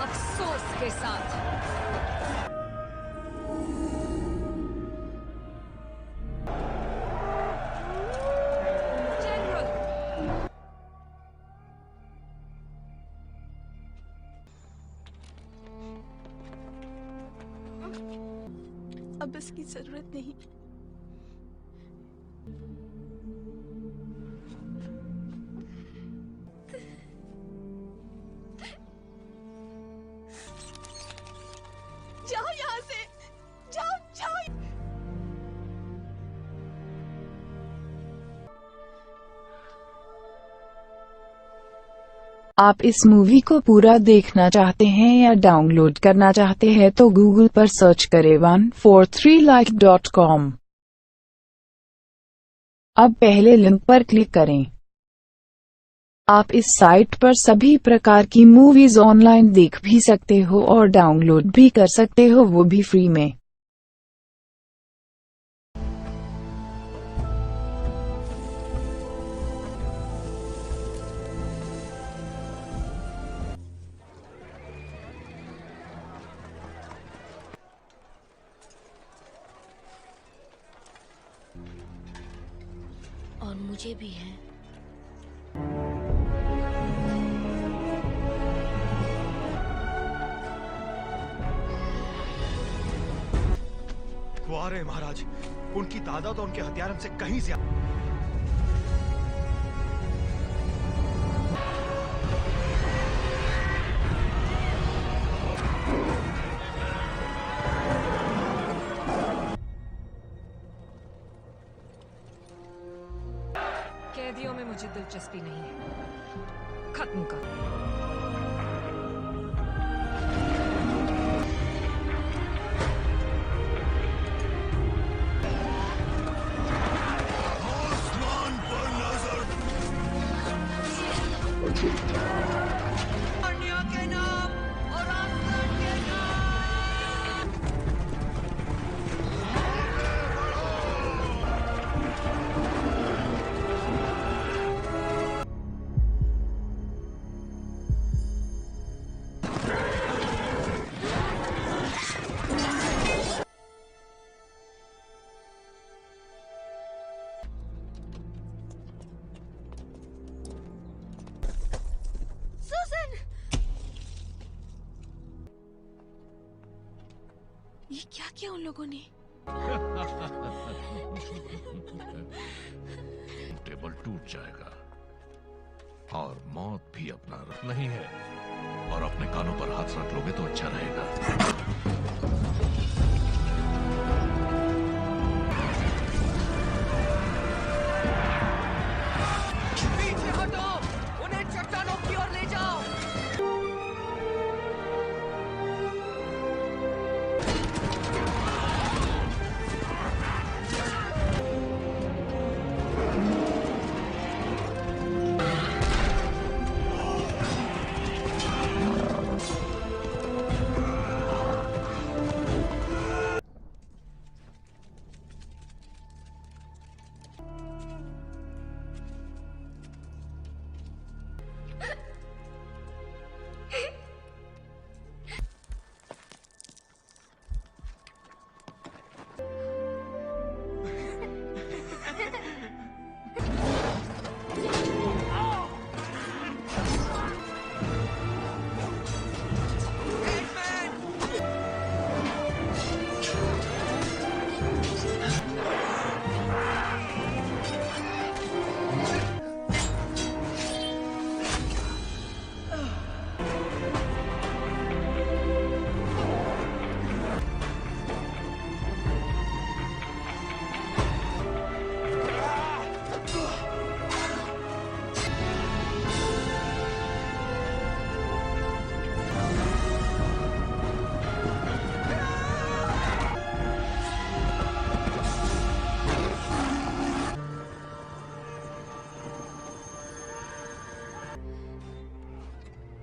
अफसोस के साथ अब इसकी जरूरत नहीं। जाओ यहाँ से, जाओ जाओ। आप इस मूवी को पूरा देखना चाहते हैं या डाउनलोड करना चाहते हैं तो गूगल पर सर्च करें 143like.com। अब पहले लिंक पर क्लिक करें। आप इस साइट पर सभी प्रकार की मूवीज ऑनलाइन देख भी सकते हो और डाउनलोड भी कर सकते हो, वो भी फ्री में। और मुझे भी है। वो आ रहे हैं महाराज। उनकी तादाद और उनके हथियार हमसे कहीं से कैदियों में मुझे दिलचस्पी नहीं है, खत्म कर। ये क्या किया उन लोगों ने? टेबल टूट जाएगा और मौत भी अपना रख नहीं है, और अपने कानों पर हाथ रख लोगे तो अच्छा रहेगा। पीछे हटो, उन्हें चट्टानों की ओर ले जाओ।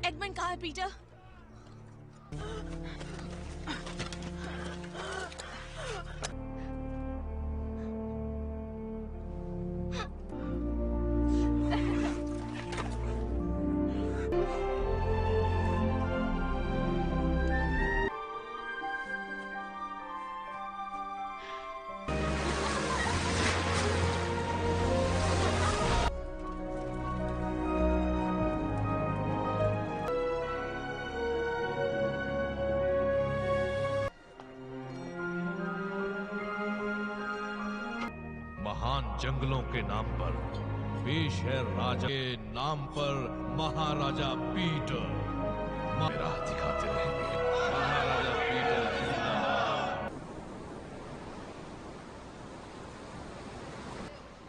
एडमंड कहाँ है पीटर? जंगलों के नाम पर, पेश है राजा के नाम पर महाराजा पीटर। राह दिखाते रहेंगे महाराजा पीटर जिंदाबाद।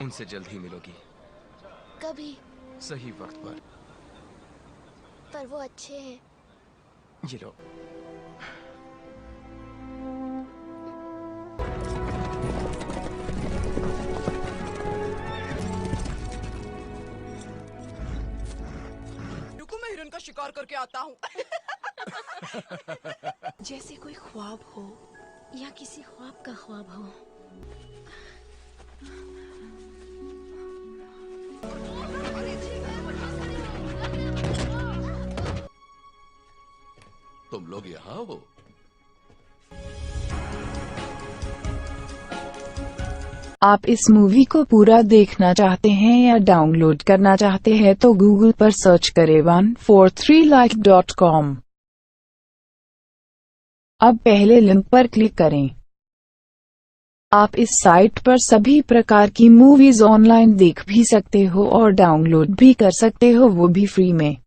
उनसे जल्द ही मिलोगी, कभी। सही वक्त पर वो अच्छे हैं। ये लो। रुको, मैं हिरन का शिकार करके आता हूँ। जैसे कोई ख्वाब हो या किसी ख्वाब का ख्वाब हो। तुम लोग यहाँ हो? आप इस मूवी को पूरा देखना चाहते हैं या डाउनलोड करना चाहते हैं तो गूगल पर सर्च करें 143like.com। अब पहले लिंक पर क्लिक करें। आप इस साइट पर सभी प्रकार की मूवीज ऑनलाइन देख भी सकते हो और डाउनलोड भी कर सकते हो, वो भी फ्री में।